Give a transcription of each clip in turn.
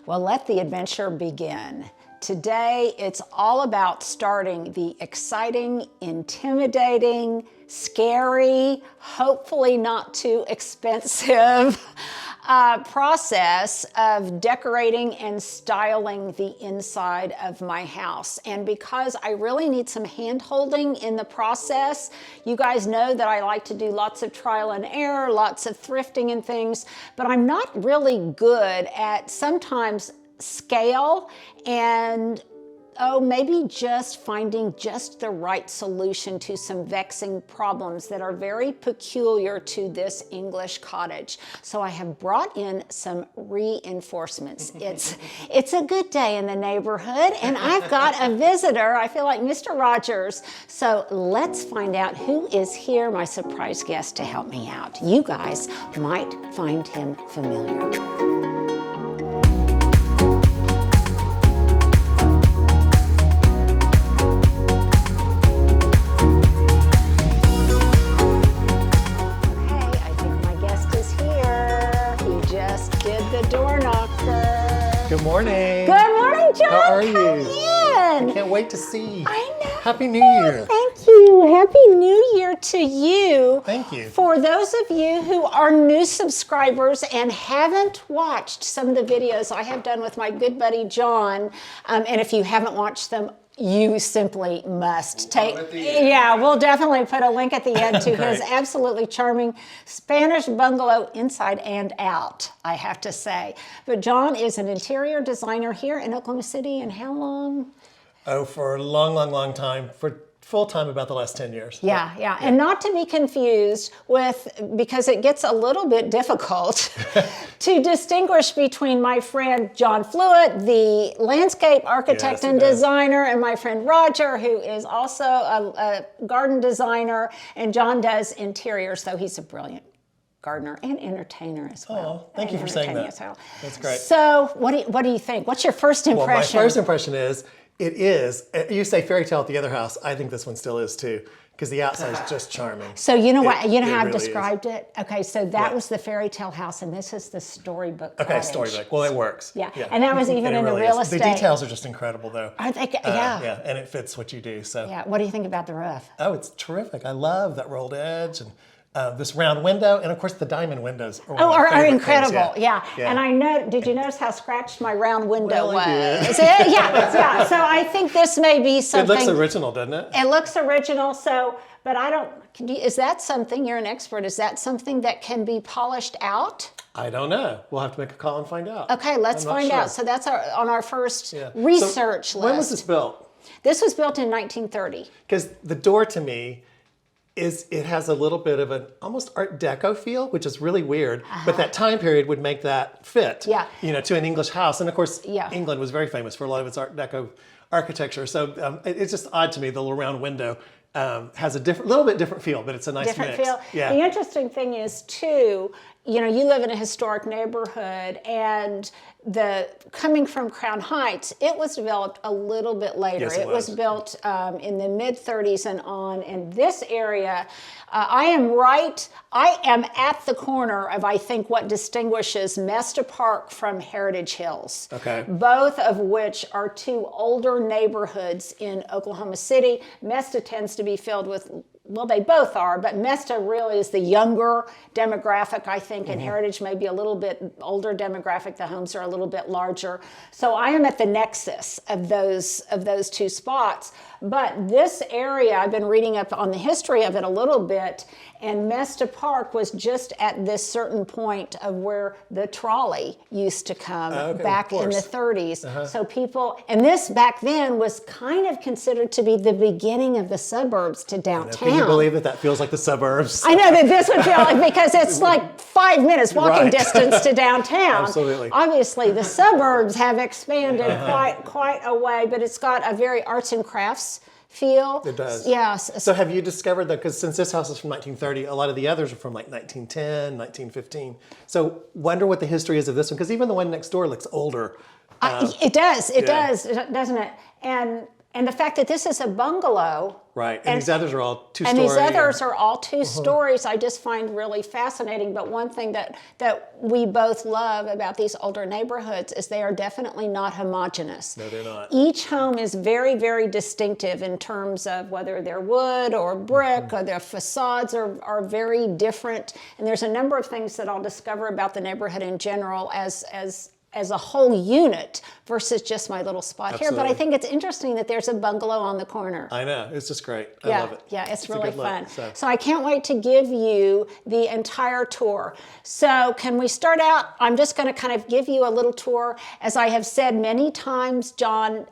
Well, let the adventure begin. Today, it's all about starting the exciting, intimidating, scary, hopefully not too expensive process of decorating and styling the inside of my house. And because I really need some hand-holding in the process, you guys know that I like to do lots of trial and error, lots of thrifting and things, but I'm not really good at sometimes scale and maybe just finding just the right solution to some vexing problems that are very peculiar to this English cottage. So I have brought in some reinforcements. It's a good day in the neighborhood, and I've got a visitor. I feel like Mr. Rogers. So let's find out who is here, my surprise guest, to help me out. You guys might find him familiar. Good morning. Good morning, John. How are you? Come in. I can't wait to see. I know. Happy New Year. Thank you. Happy New Year to you. Thank you. For those of you who are new subscribers and haven't watched some of the videos I have done with my good buddy John, and if you haven't watched them, you simply must we'll definitely put a link at the end to his absolutely charming Spanish bungalow inside and out, I have to say. But John is an interior designer here in Oklahoma City, and how long? Oh, for a long, long, long time. For full-time about the last 10 years. Yeah. And not to be confused with, because it gets a little bit difficult to distinguish between my friend John Flewitt, the landscape architect and designer, and my friend Roger, who is also a garden designer, and John does interiors, though he's a brilliant gardener and entertainer as well. Oh, thank you for saying that. Well. That's great. So what do you think? What's your first impression? Well, my first impression is, it is, you say fairy tale at the other house, I think this one still is too, because the outside is just charming. So you know what, you know how I've really described it? Okay, so that was the fairy tale house, and this is the storybook cottage. Okay, storybook. Well, it works. Yeah. And that was even in the real estate. The details are just incredible, though. I think, Yeah, and it fits what you do. So. Yeah, what do you think about the roof? Oh, it's terrific. I love that rolled edge and this round window, and of course the diamond windows are incredible. Things, yeah. And I know, did you notice how scratched my round window was? Yeah. So I think this may be something. It looks original, doesn't it? It looks original, but I don't, is that something, you're an expert, is that something that can be polished out? I don't know. We'll have to make a call and find out. Okay, let's find out. So that's on our first research list. When was this built? This was built in 1930. Because the door to me, it has a little bit of an almost Art Deco feel, which is really weird. But that time period would make that fit, to an English house. And of course, England was very famous for a lot of its Art Deco architecture. So it's just odd to me, the little round window has a little bit different feel, but it's a nice mix. Feel. Yeah. The interesting thing is too, you live in a historic neighborhood, and coming from Crown Heights, it was developed a little bit later. Yes, it was built in the mid-30s and on. And this area, I am at the corner of, I think, what distinguishes Mesta Park from Heritage Hills. Okay. Both of which are two older neighborhoods in Oklahoma City. Mesta tends to be filled with, well, they both are, but Mesta really is the younger demographic, I think, and Heritage may be a little bit older demographic. The homes are a little bit larger. So I am at the nexus of those two spots. But this area, I've been reading up on the history of it a little bit, and Mesta Park was just at this certain point of where the trolley used to come back in the 30s. So people, and this back then was kind of considered to be the beginning of the suburbs to downtown. Can you believe that feels like the suburbs? I know that this would feel like, because it's like 5 minutes walking distance to downtown. Absolutely. Obviously, the suburbs have expanded quite a way, but it's got a very arts and crafts feel. It does. Yes. So have you discovered that, because since this house is from 1930, a lot of the others are from like 1910, 1915. So wonder what the history is of this one, because even the one next door looks older. It does, doesn't it? And the fact that this is a bungalow. Right, and these others are all 2-story. And these others are all 2 stories, I just find really fascinating. But one thing that we both love about these older neighborhoods is they are definitely not homogeneous. No, they're not. Each home is very, very distinctive in terms of whether they're wood or brick, or their facades are very different. And there's a number of things that I'll discover about the neighborhood in general as a whole unit versus just my little spot here. But I think it's interesting that there's a bungalow on the corner. I know, it's just great. I love it. Yeah, it's really fun. Look, so I can't wait to give you the entire tour. So can we start out? I'm just going to kind of give you a little tour. As I have said many times, John,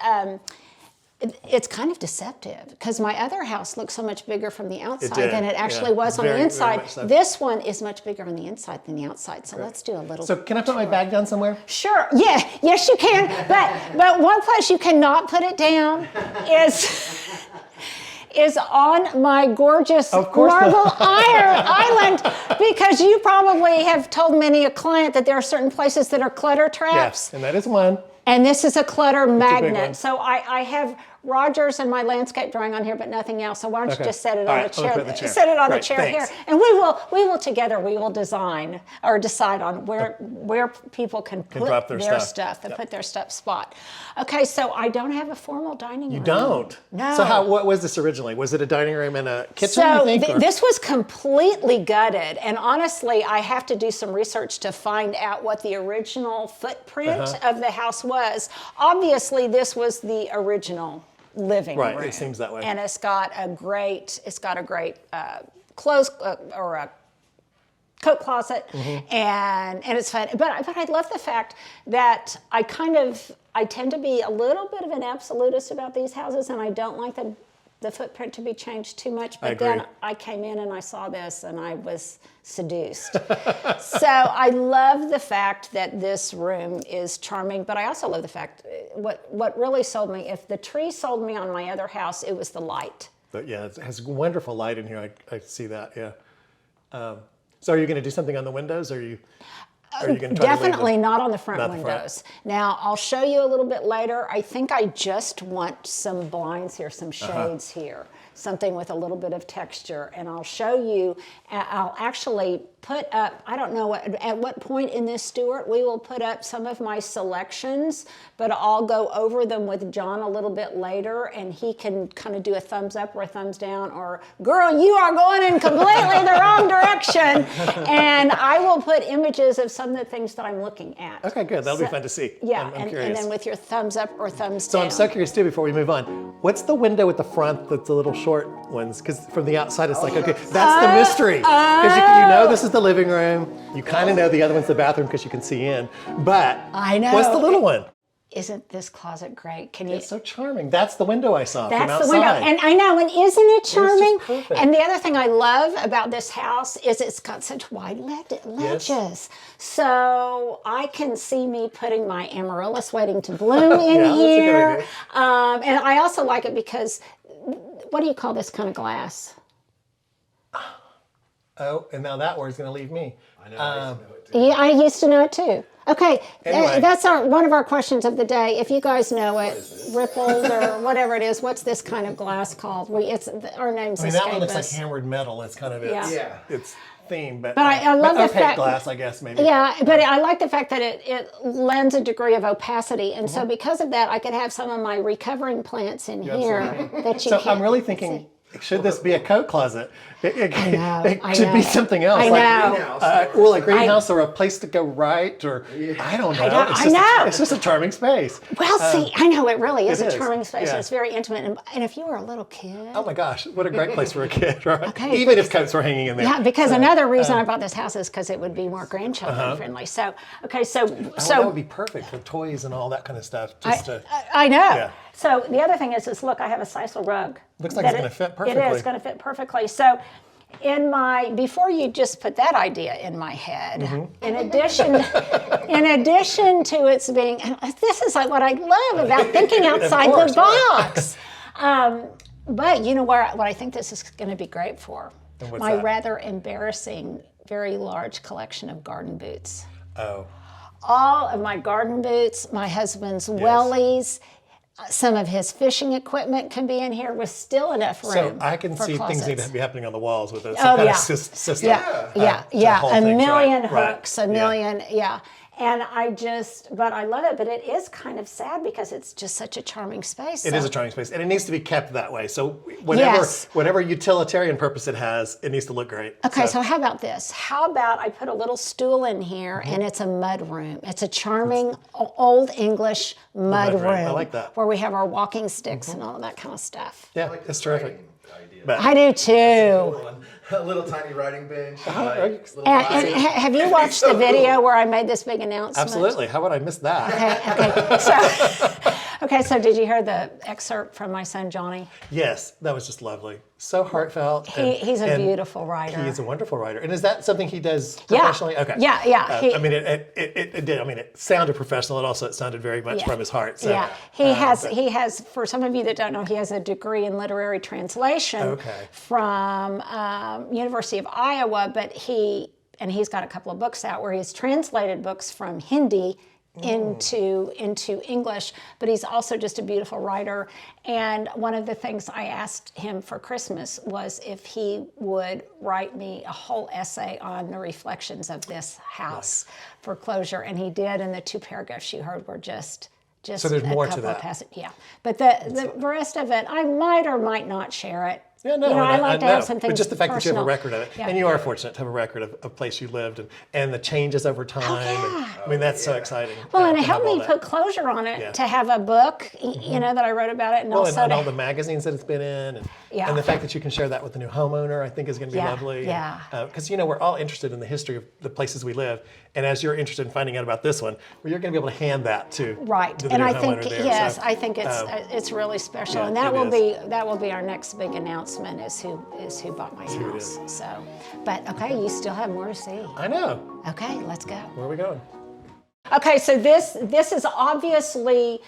it's kind of deceptive because my other house looks so much bigger from the outside than it actually was on the inside. So. This one is much bigger on the inside than the outside. So let's do a little. So can I put my bag down somewhere? Sure. Yeah. Yes, you can. But one place you cannot put it down is on my gorgeous marble island, because you probably have told many a client that there are certain places that are clutter traps. Yes, and that is one. And this is a clutter magnet. So I have Rogers and my landscape drawing on here, but nothing else. So why don't you just set it on the chair? Set it on the chair here, and we will together design or decide on where people can put their stuff and put their stuff spot. Okay, so I don't have a formal dining room. You don't? No. So what was this originally? Was it a dining room and a kitchen? So you think, this was completely gutted, and honestly, I have to do some research to find out what the original footprint of the house was. Obviously, this was the original living room. Right, it seems that way. And it's got a great clothes or a coat closet, and it's fun. But I love the fact that I tend to be a little bit of an absolutist about these houses, and I don't like the footprint to be changed too much. But then I came in and I saw this and I was seduced. So I love the fact that this room is charming, but I also love the fact, what really sold me, if the tree sold me on my other house, it was the light. But yeah, it has wonderful light in here. I see that, yeah. So are you going to do something on the windows, or are you going to try definitely not on the front windows. Now, I'll show you a little bit later. I think I just want some blinds here, some shades here, something with a little bit of texture. And I'll show you, I'll actually put up, I don't know at what point in this, Stuart, we will put up some of my selections, but I'll go over them with John a little bit later, and he can kind of do a thumbs up or a thumbs down, or, girl, you are going in completely the wrong direction. And I will put images of some of the things that I'm looking at. Okay, good. That'll be fun to see. Yeah, I'm curious. And then with your thumbs up or thumbs down. So I'm so curious too, before we move on, what's the window at the front that's the little short ones? Because from the outside it's like, okay, that's the mystery. Because you know this is the living room. You kind of know the other one's the bathroom because you can see in. But I know. What's the little one? Isn't this closet great? It's so charming. That's the window I saw from outside. That's the window. And I know, and isn't it charming? It's just perfect. And the other thing I love about this house is it's got such wide ledges. Yes. So I can see me putting my amaryllis waiting to bloom in here. And I also like it because, what do you call this kind of glass? Oh, and now that word's going to leave me. I know. Yeah, I used to know it too. Okay, anyway. That's one of our questions of the day. If you guys know it, Ripples or whatever it is, what's this kind of glass called? Our names escape us. That one looks like hammered metal. It's kind of its theme. But I love the fact, glass, I guess, maybe. Yeah, but I like the fact that it lends a degree of opacity. And so because of that, I could have some of my recovering plants in here that you I'm really thinking, should this be a coat closet? It I should be something else. I know. A greenhouse or a place to go right, or I don't know. It's just a charming space. Well, see, I know it really is a charming space. And it's very intimate. And if you were a little kid. Oh my gosh, what a great place for a kid, right? Okay. Even if coats were hanging in there. Yeah, because another reason I bought this house is because it would be more grandchildren friendly. So, that would be perfect for toys and all that kind of stuff. I know. Yeah. So the other thing is look, I have a sisal rug. Looks like it's going to fit perfectly. It is going to fit perfectly. So before you just put that idea in my head, in addition to its being, this is like what I love about thinking outside the box. But you know what I think this is going to be great for? My rather embarrassing, very large collection of garden boots. Oh. All of my garden boots, my husband's wellies. some of his fishing equipment can be in here with still enough room. So I can for see closets. things need to be happening on the walls with those. Oh, yeah. System. Yeah. hold A things million right. hooks, a million, And but I love it, but it is kind of sad because it's just such a charming space. It is a charming space, and it needs to be kept that way. So whatever utilitarian purpose it has, it needs to look great. Okay, so how about this? How about I put a little stool in here, and it's a mud room. It's a charming old English mud room. I like that. Where we have our walking sticks and all of that kind of stuff. Yeah, it's terrific. I do too. A little tiny writing bench. And have you watched the video where I made this big announcement? Absolutely. How would I miss that? Okay, so did you hear the excerpt from my son Johnny? Yes, that was just lovely. So heartfelt. He's a beautiful writer. He is a wonderful writer. And is that something he does professionally? Yeah. Okay. Yeah. I mean, it did. I mean, it sounded professional, and also it sounded very much from his heart. So, yeah. He has. For some of you that don't know, he has a degree in literary translation from University of Iowa. But he's got a couple of books out where he's translated books from Hindi into English, but he's also just a beautiful writer. And one of the things I asked him for Christmas was if he would write me a whole essay on the reflections of this house for closure, and he did. And the 2 paragraphs you heard were just so there's more to that. Yeah, but the rest of it, I might or might not share it. Yeah, no, I like to have something but just the fact personal. that you have a record of it, and you are fortunate to have a record of a place you lived and the changes over time. I mean, that's so exciting. Well, and it helped me put closure on it to have a book, that I wrote about it, and also and all the magazines that it's been in, and the fact that you can share that with the new homeowner, I think is going to be lovely. Yeah. Because we're all interested in the history of the places we live, and as you're interested in finding out about this one, you're going to be able to hand that to the new homeowner there. I think it's really special, and that will be our next big announcement is who bought my house. So, but okay, you still have more to see. I know. Okay, let's go. Where are we going? Okay, so this is obviously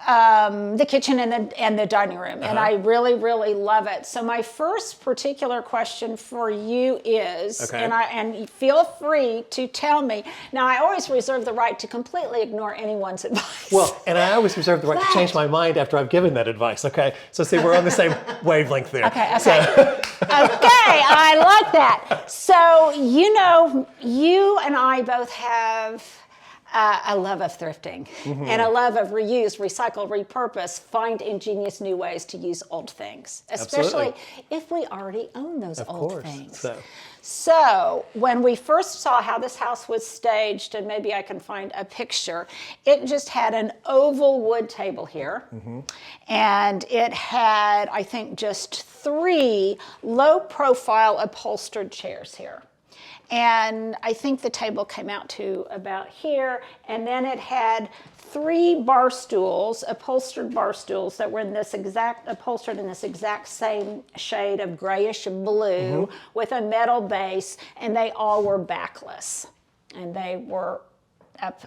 the kitchen and the dining room, and I really, really love it. So my first particular question for you is, and feel free to tell me. Now, I always reserve the right to completely ignore anyone's advice. Well, and I always reserve the right to change my mind after I've given that advice. Okay, so see, we're on the same wavelength there. Okay. Okay, I like that. So you and I both have a love of thrifting and a love of reuse, recycle, repurpose, find ingenious new ways to use old things, especially if we already own those old things. So when we first saw how this house was staged, and maybe I can find a picture, it just had an oval wood table here, and it had, I think, just 3 low-profile upholstered chairs here. And I think the table came out to about here, and then it had 3 bar stools, upholstered bar stools that were upholstered in this exact same shade of grayish blue with a metal base, and they all were backless, and they were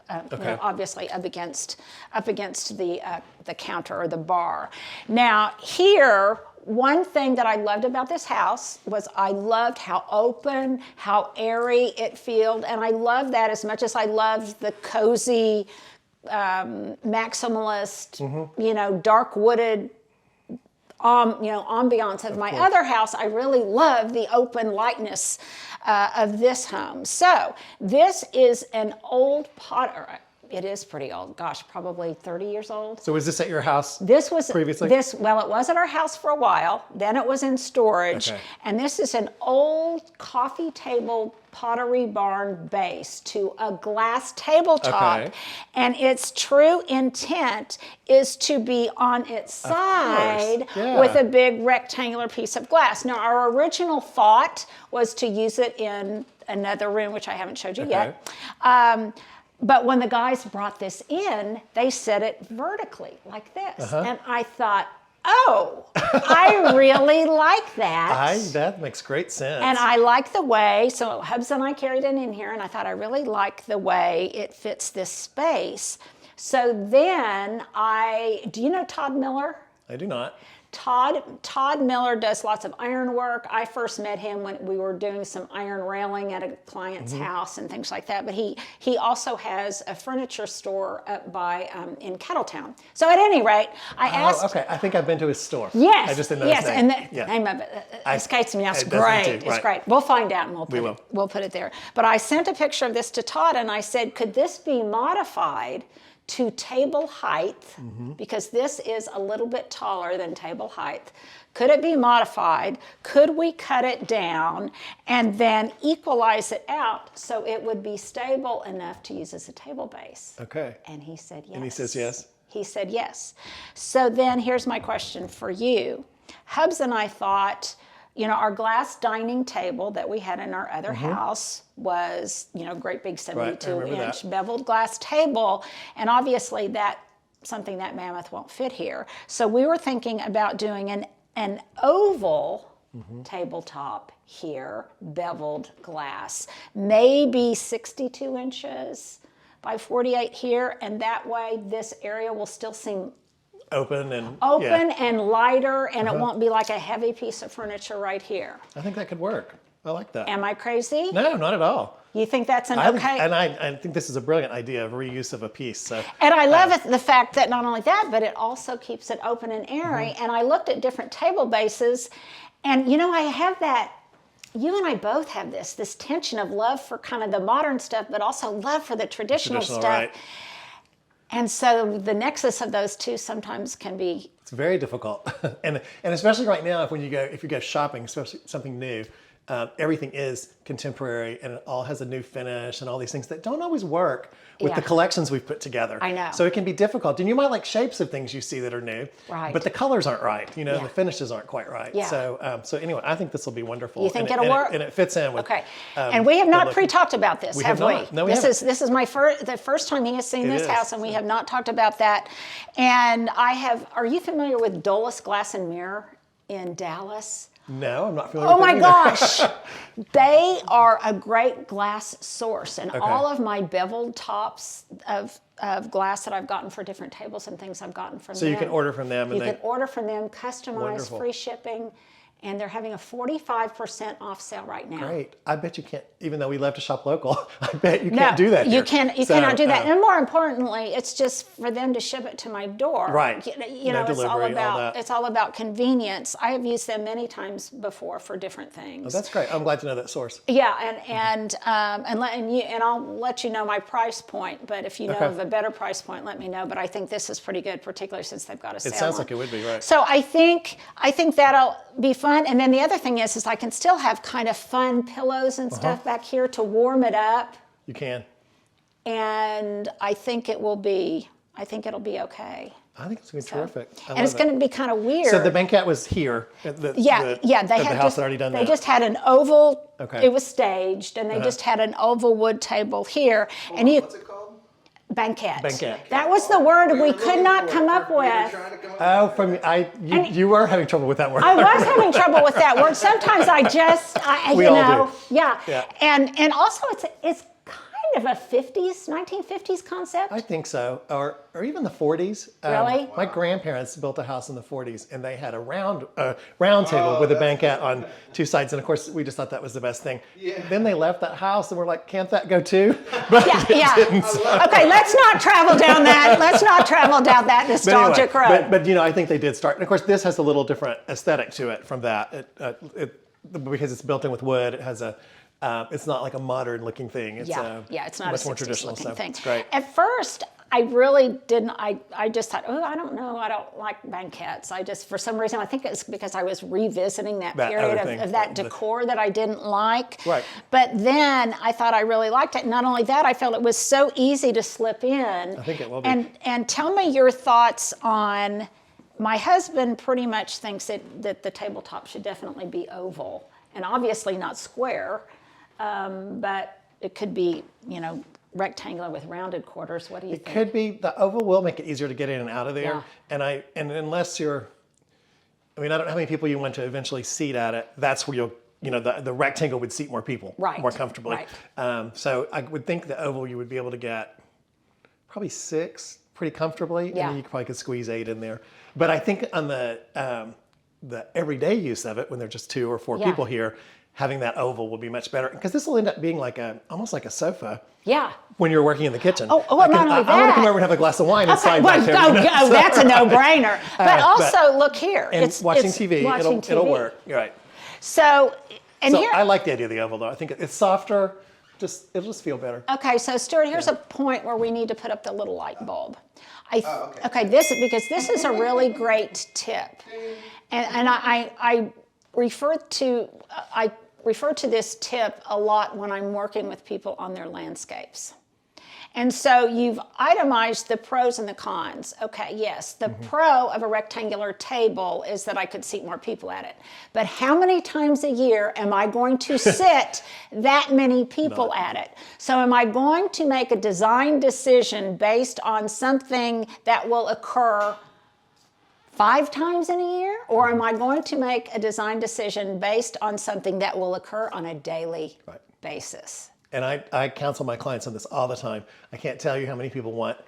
obviously up against the counter or the bar. Now here, one thing that I loved about this house was I loved how open, how airy it felt, and I loved that as much as I loved the cozy, maximalist, dark wooded, ambiance of my other house. I really love the open lightness of this home. So this is an old pot. It is pretty old. Gosh, probably 30 years old. So was this at your house previously? Well, it was at our house for a while. Then it was in storage. Okay. And this is an old coffee table Pottery Barn base to a glass tabletop. Okay. And its true intent is to be on its side with a big rectangular piece of glass. Now, our original thought was to use it in another room, which I haven't showed you yet. But when the guys brought this in, they set it vertically like this. And I thought, I really like that. That makes great sense. And I like the way, so Hubs and I carried it in here, and I thought I really like the way it fits this space. So then do you know Todd Miller? I do not. Todd Miller does lots of iron work. I first met him when we were doing some iron railing at a client's house and things like that. But he also has a furniture store up by in Kettletown. So at any rate, I asked. Okay, I think I've been to his store. Yes. I just didn't know his name. And the name of it escapes me now. It's great. It's great. We'll find out and we'll put it there. But I sent a picture of this to Todd and I said, could this be modified to table height, because this is a little bit taller than table height. Could it be modified? Could we cut it down and then equalize it out so it would be stable enough to use as a table base? Okay. And he said yes. And he says yes? He said yes. So then here's my question for you. Hubs and I thought, you know, our glass dining table that we had in our other house was, you know, great big 72-inch beveled glass table. And obviously something that mammoth won't fit here. So we were thinking about doing an oval tabletop here, beveled glass, maybe 62 inches by 48 here. And that way this area will still seem open and lighter, and it won't be like a heavy piece of furniture right here. I think that could work. I like that. Am I crazy? No, not at all. You think that's okay? I think this is a brilliant idea of reuse of a piece. So. And I love the fact that not only that, but it also keeps it open and airy. And I looked at different table bases, and you know, I have that. You and I both have this tension of love for kind of the modern stuff, but also love for the traditional stuff. Right. And so the nexus of those two sometimes can be. It's very difficult, and especially right now, if you go shopping, especially something new, everything is contemporary and it all has a new finish and all these things that don't always work with the collections we've put together. I know. So it can be difficult, and you might like shapes of things you see that are new, right? But the colors aren't right. You know, the finishes aren't quite right. Yeah. So anyway, I think this will be wonderful. You think it'll work? And it fits in with. Okay. And we have not pre-talked about this, have we? No, we haven't. This is the first time he has seen this house, and we have not talked about that. And are you familiar with Dulles Glass and Mirror in Dallas? No, I'm not familiar with that. Oh my gosh. either. They are a great glass source, and all of my beveled tops of glass that I've gotten for different tables and things I've gotten from them. So you can order from them. You can order from them, customized, free shipping. And they're having a 45% off sale right now. Great. I bet you can't, even though we love to shop local, I bet you can't do that here. You cannot do that. And more importantly, it's just for them to ship it to my door. Right. You know, it's all about convenience. I have used them many times before for different things. Oh, that's great. I'm glad to know that source. Yeah, and I'll let you know my price point, but if you know of a better price point, let me know. But I think this is pretty good, particularly since they've got a sale. It sounds like it would be, right. So I think that'll be fun. And then the other thing is I can still have kind of fun pillows and stuff back here to warm it up. You can. And I think it'll be okay. I think it's going to be terrific. And it's going to be kind of weird. So the banquette was here. They had the house had already done that. They just had an oval. Okay. It was staged, and they just had an oval wood table here. And what's it called? Banquette. Banquette. That was the word we could not come up with. You were having trouble with that word. I was having trouble with that word. Sometimes we all do. Yeah. And also it's kind of a 1950s concept. I think so, or even the 40s. Really? My grandparents built a house in the 40s, and they had a round table with a banquette on two sides, and of course, we just thought that was the best thing. Yeah. Then they left that house, and we're like, can't that go too? But it didn't. Okay, let's not travel down that. Let's not travel down that nostalgic road. But I think they did start, and of course, this has a little different aesthetic to it from that. Because it's built in with wood, it has a. It's not like a modern looking thing. It's it's not much a more traditional looking thing. It's great. At first, I really didn't. I just thought, I don't know. I don't like banquettes. I just, for some reason, I think it's because I was revisiting that period of that decor that I didn't like. Right. But then I thought I really liked it. Not only that, I felt it was so easy to slip in. I think it will be. And tell me your thoughts on. My husband pretty much thinks that the tabletop should definitely be oval, and obviously not square. But it could be, rectangular with rounded quarters. What do you think? It could be. The oval will make it easier to get in and out of there. Yeah. And unless I don't know how many people you want to eventually seat at it. That's where the rectangle would seat more people more comfortably. Right. So I would think the oval you would be able to get probably 6 pretty comfortably. Yeah. And then you probably could squeeze 8 in there. But I think on the the everyday use of it, when there are just 2 or 4 people here, having that oval will be much better. Because this will end up being like almost like a sofa. Yeah. When you're working in the kitchen. Not only that. I want to come over and have a glass of wine inside back there. That's a no-brainer. But also, look here. And watching TV, it'll work. You're right. So here, I like the idea of the oval, though. I think it's softer. It'll just feel better. Okay, so Stuart, here's a point where we need to put up the little light bulb. Okay, this is a really great tip, and I refer to this tip a lot when I'm working with people on their landscapes. And so you've itemized the pros and the cons. Okay, yes, the pro of a rectangular table is that I could seat more people at it. But how many times a year am I going to sit that many people at it? So am I going to make a design decision based on something that will occur 5 times in a year? Or am I going to make a design decision based on something that will occur on a daily basis? And I counsel my clients on this all the time. I can't tell you how many people want,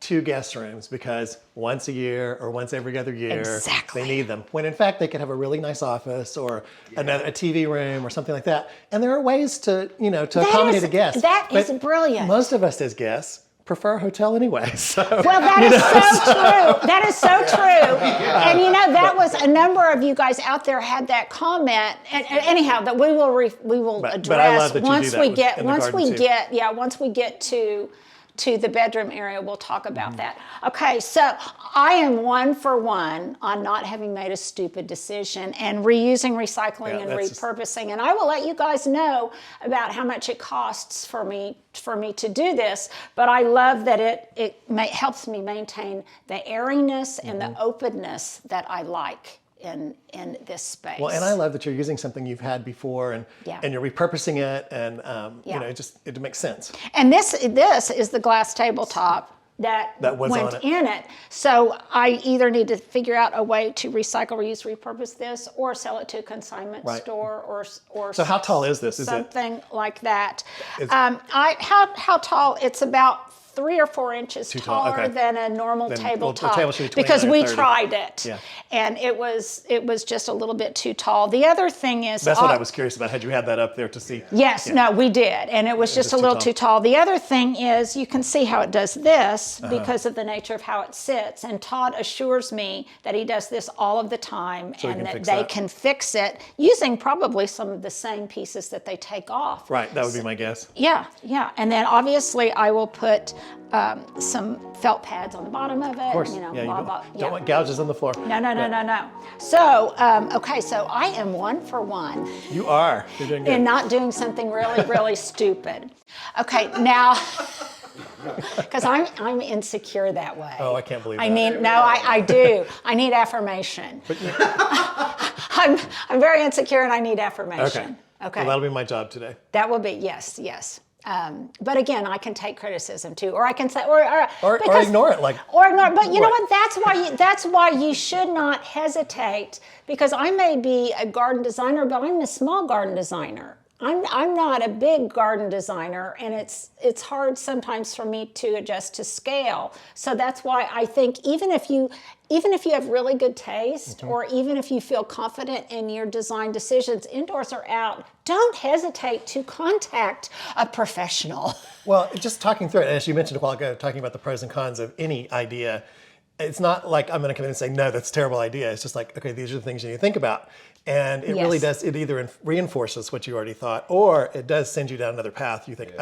2 guest rooms because once a year or once every other year, they need them. When in fact, they could have a really nice office or a TV room or something like that. And there are ways to accommodate a guest. That is brilliant. Most of us as guests prefer a hotel anyway. So, well, that is so true. That is so true. And that was a number of you guys out there had that comment. And anyhow, that we will address but I love that once you do that once we get to the bedroom area, we'll talk about that. Okay, so I am 1 for 1 on not having made a stupid decision and reusing, recycling, and repurposing. And I will let you guys know about how much it costs for me to do this. But I love that it helps me maintain the airiness and the openness that I like in this space. Well, and I love that you're using something you've had before and you're repurposing it and it makes sense. And this is the glass tabletop that went in it. So I either need to figure out a way to recycle, reuse, repurpose this, or sell it to a consignment store, or so how tall is this? Something like that. How tall? It's about 3 or 4 inches taller than a normal tabletop because we tried it, and it was just a little bit too tall. The other thing is that's what I was curious about. Had you had that up there to see? Yes, no, we did, and it was just a little too tall. The other thing is you can see how it does this because of the nature of how it sits. And Todd assures me that he does this all of the time, and that they can fix it using probably some of the same pieces that they take off. Right, that would be my guess. Yeah, and then obviously I will put some felt pads on the bottom of it. Of course. Don't want gouges on the floor. No. So, okay, so I am 1 for 1. You are. You're doing good. In not doing something really, really stupid. Okay, now, because I'm insecure that way. Oh, I can't believe that. I do. I need affirmation. I'm very insecure and I need affirmation. Okay. Well, that'll be my job today. That will be, yes. But again, I can take criticism too, or I can say, or ignore it, But you know what? That's why you should not hesitate, because I may be a garden designer, but I'm a small garden designer. I'm not a big garden designer, and it's hard sometimes for me to adjust to scale. So that's why I think even if you have really good taste, or even if you feel confident in your design decisions, indoors or out, don't hesitate to contact a professional. Well, just talking through it, as you mentioned a while ago, talking about the pros and cons of any idea, it's not like I'm going to come in and say, no, that's a terrible idea. It's just like, okay, these are the things you need to think about. And it really does, it either reinforces what you already thought, or it does send you down another path. You think,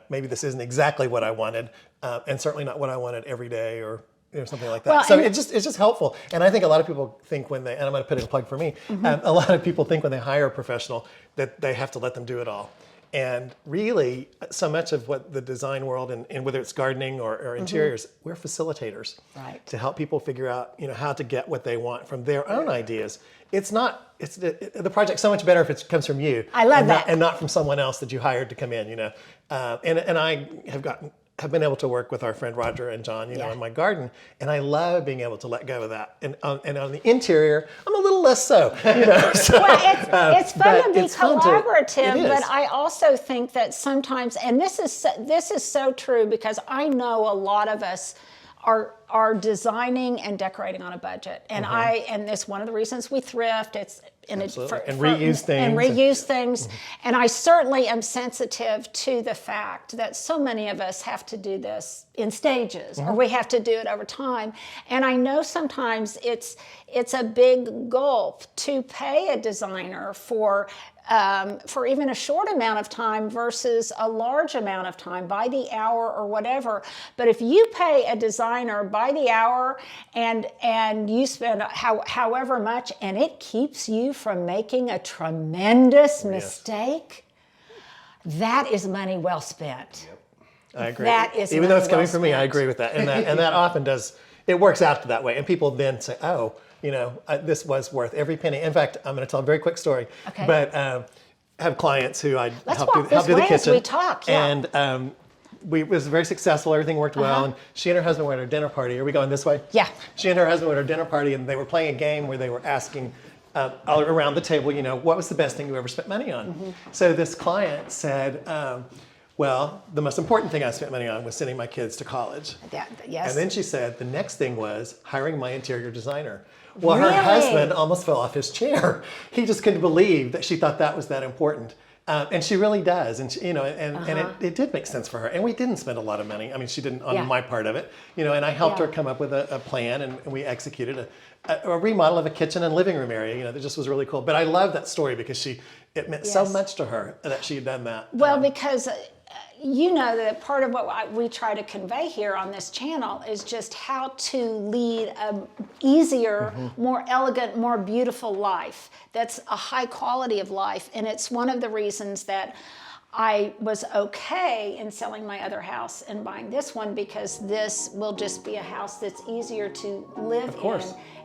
maybe this isn't exactly what I wanted, and certainly not what I wanted every day, or something like that. Well, so it's just helpful. And I think a lot of people think and I'm going to put in a plug for me, a lot of people think when they hire a professional that they have to let them do it all. And really, so much of what the design world, and whether it's gardening or interiors, we're facilitators to help people figure out, how to get what they want from their own ideas. It's the project's so much better if it comes from you. I love that. And not from someone else that you hired to come in, And I have been able to work with our friend Roger and John, in my garden, and I love being able to let go of that. And on the interior, I'm a little less so, So, well, it's fun to be collaborative, but I also think that sometimes, and this is so true, because I know a lot of us are designing and decorating on a budget, and and it's one of the reasons we thrift. It's reuse things. And I certainly am sensitive to the fact that so many of us have to do this in stages, or we have to do it over time. And I know sometimes it's a big gulp to pay a designer for even a short amount of time versus a large amount of time, by the hour or whatever. But if you pay a designer by the hour and you spend however much, and it keeps you from making a tremendous mistake, that is money well spent. I agree. That is even though it's coming from me, I agree with that, and that often does. It works out that way, and people then say, "Oh, this was worth every penny." In fact, I'm going to tell a very quick story. Okay. But I have clients who I help do the kitchen. As we talk, And it was very successful. Everything worked well. And she and her husband were at a dinner party. Are we going this way? Yeah. She and her husband were at a dinner party, and they were playing a game where they were asking all around the table, what was the best thing you ever spent money on? So this client said, well, the most important thing I spent money on was sending my kids to college. Yes. And then she said the next thing was hiring my interior designer. Well, Really? her husband almost fell off his chair. He just couldn't believe that she thought that was that important. And she really does. And, it did make sense for her. And we didn't spend a lot of money. I mean, she didn't on my part of it, and I helped her come up with a plan, and we executed a remodel of a kitchen and living room area, that just was really cool. But I love that story because it meant so much to her that she had done that. Well, because that part of what we try to convey here on this channel is just how to lead a easier, more elegant, more beautiful life. That's a high quality of life. And it's one of the reasons that I was okay in selling my other house and buying this one, because this will just be a house that's easier to live in,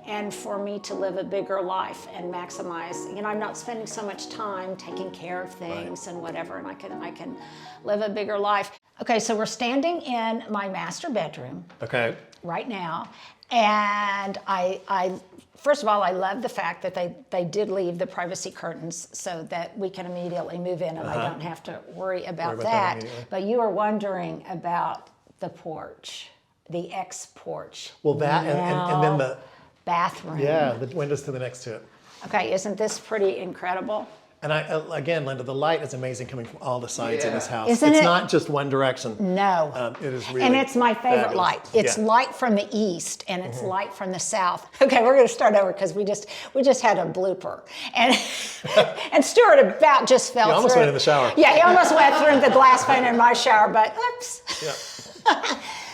and for me to live a bigger life and maximize. I'm not spending so much time taking care of things and whatever, and I can live a bigger life. Okay, so we're standing in my master bedroom. Okay. Right now, and I first of all, I love the fact that they did leave the privacy curtains so that we can immediately move in, and I don't have to worry about that. But you were wondering about the porch, the porch. Well, that and then the bathroom. Yeah, the windows to the next to it. Okay, isn't this pretty incredible? And again, Linda, the light is amazing coming from all the sides in this house. Isn't it's it? not just one direction. No. It is really And it's my favorite fabulous. light. It's light from the east, and it's light from the south. Okay, we're going to start over because we just had a blooper. And and Stuart about just fell through. He almost went in the shower. Yeah, he almost went through the glass pane in my shower, but oops. Yeah.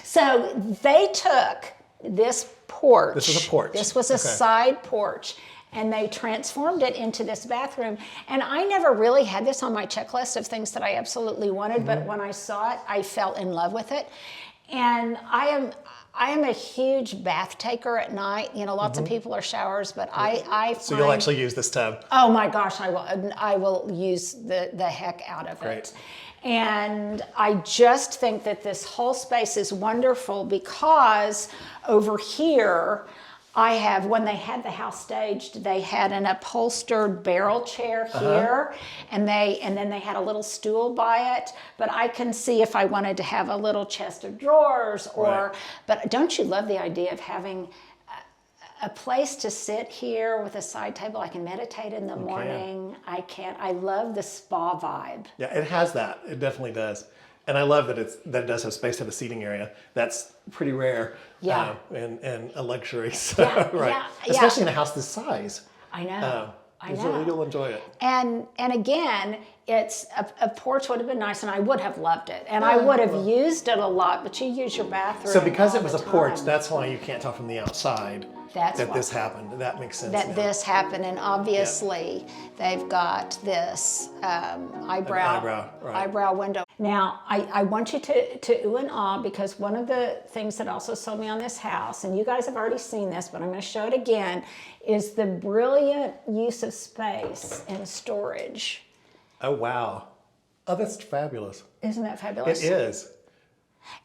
So they took this porch. This was a porch. This was a side porch. And they transformed it into this bathroom. And I never really had this on my checklist of things that I absolutely wanted, but when I saw it, I fell in love with it. And I am a huge bath taker at night. Lots of people are showers, but I find... So you'll actually use this tub? Oh my gosh, I will use the heck out of it. And I just think that this whole space is wonderful because over here, when they had the house staged, they had an upholstered barrel chair here, and then they had a little stool by it. But I can see if I wanted to have a little chest of drawers, but don't you love the idea of having a place to sit here with a side table? I can meditate in the morning. I love the spa vibe. Yeah, it has that. It definitely does. And I love that it does have space to have a seating area. That's pretty rare. Yeah. And a luxury. So, especially in a house this size. I know. You'll enjoy it. And again, it's a porch would have been nice, and I would have loved it, and I would have used it a lot. But you use your bathroom. So because it was a porch, that's why you can't tell from the outside that this happened. That makes sense. This happened, and obviously they've got this eyebrow window. Now I want you to ooh and ah, because one of the things that also sold me on this house, and you guys have already seen this, but I'm going to show it again, is the brilliant use of space and storage. Oh, wow. Oh, that's fabulous. Isn't that fabulous? It is.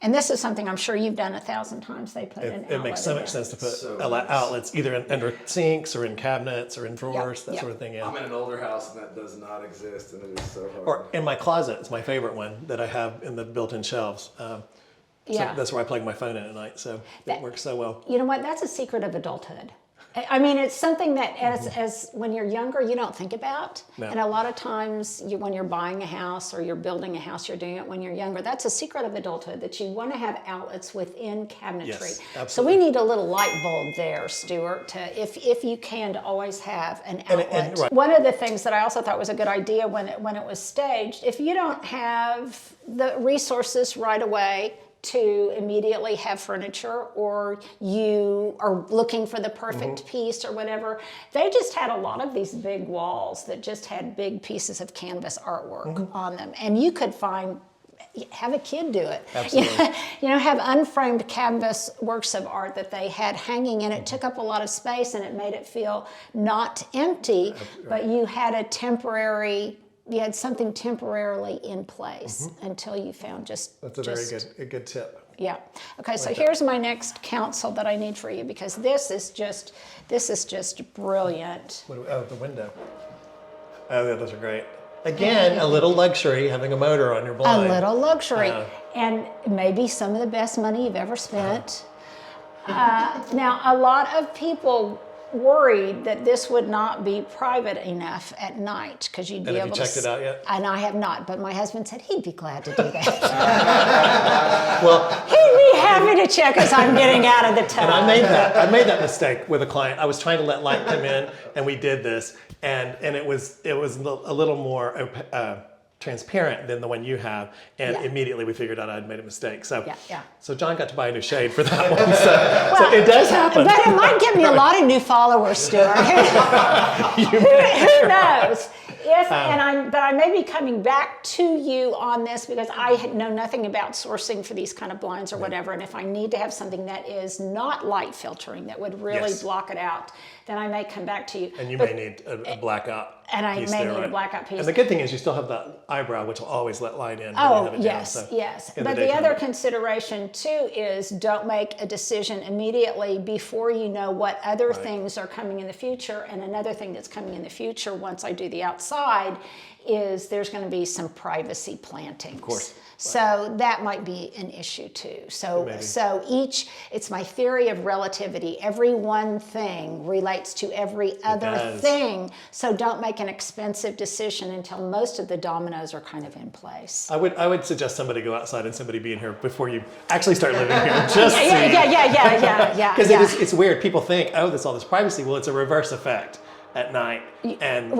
And this is something I'm sure you've done 1,000 times. They put an outlet. It makes so much sense to put outlets either under sinks or in cabinets or in drawers, that sort of thing. Yeah. I'm in an older house and that does not exist, and it is so hard. Or in my closet, it's my favorite one that I have in the built-in shelves. Yeah. So that's where I plug my phone in at night, so it works so well. You know what? That's a secret of adulthood. I mean, it's something that as when you're younger, you don't think about. No. And a lot of times when you're buying a house or you're building a house, you're doing it when you're younger. That's a secret of adulthood, that you want to have outlets within cabinetry. Yes, absolutely. So we need a little light bulb there, Stuart, to if you can, to always have an outlet. And right. One of the things that I also thought was a good idea when it was staged, if you don't have the resources right away to immediately have furniture, or you are looking for the perfect piece or whatever. They just had a lot of these big walls that just had big pieces of canvas artwork on them. And you could have a kid do it. Absolutely. You know, have unframed canvas works of art that they had hanging, and it took up a lot of space and it made it feel not empty, but you had you had something temporarily in place until you found That's a very good tip. Yeah. Okay, so here's my next counsel that I need for you, because this is just brilliant. The window. Oh, yeah, those are great. Again, a little luxury, having a motor on your blind. A little luxury, and maybe some of the best money you've ever spent. Now, a lot of people worried that this would not be private enough at night, because you'd be able to. Have you checked it out yet? And I have not, but my husband said he'd be glad to do that. Well, he'd be happy to check as I'm getting out of the tub. and I made that mistake with a client. I was trying to let light come in, and we did this, and it was a little more transparent than the one you have, and immediately we figured out I'd made a mistake. So, so John got to buy a new shade for that one. So it does happen. But it might give me a lot of new followers, Stuart. Who knows? But I may be coming back to you on this, because I know nothing about sourcing for these kind of blinds or whatever. And if I need to have something that is not light filtering, that would really block it out, then I may come back to you. And you may need a blackout. And I may need a blackout piece. And the good thing is you still have the eyebrow, which will always let light in. Oh, yes, yes. But the other consideration too is, don't make a decision immediately before you know what other things are coming in the future. And another thing that's coming in the future, once I do the outside, is there's going to be some privacy plantings. Of course. So that might be an issue too. So it's my theory of relativity. Every one thing relates to every other thing. So don't make an expensive decision until most of the dominoes are kind of in place. I would suggest somebody go outside and somebody be in here before you actually start living here. Just yeah. Because it's weird. People think, oh, there's all this privacy. Well, it's a reverse effect at night, and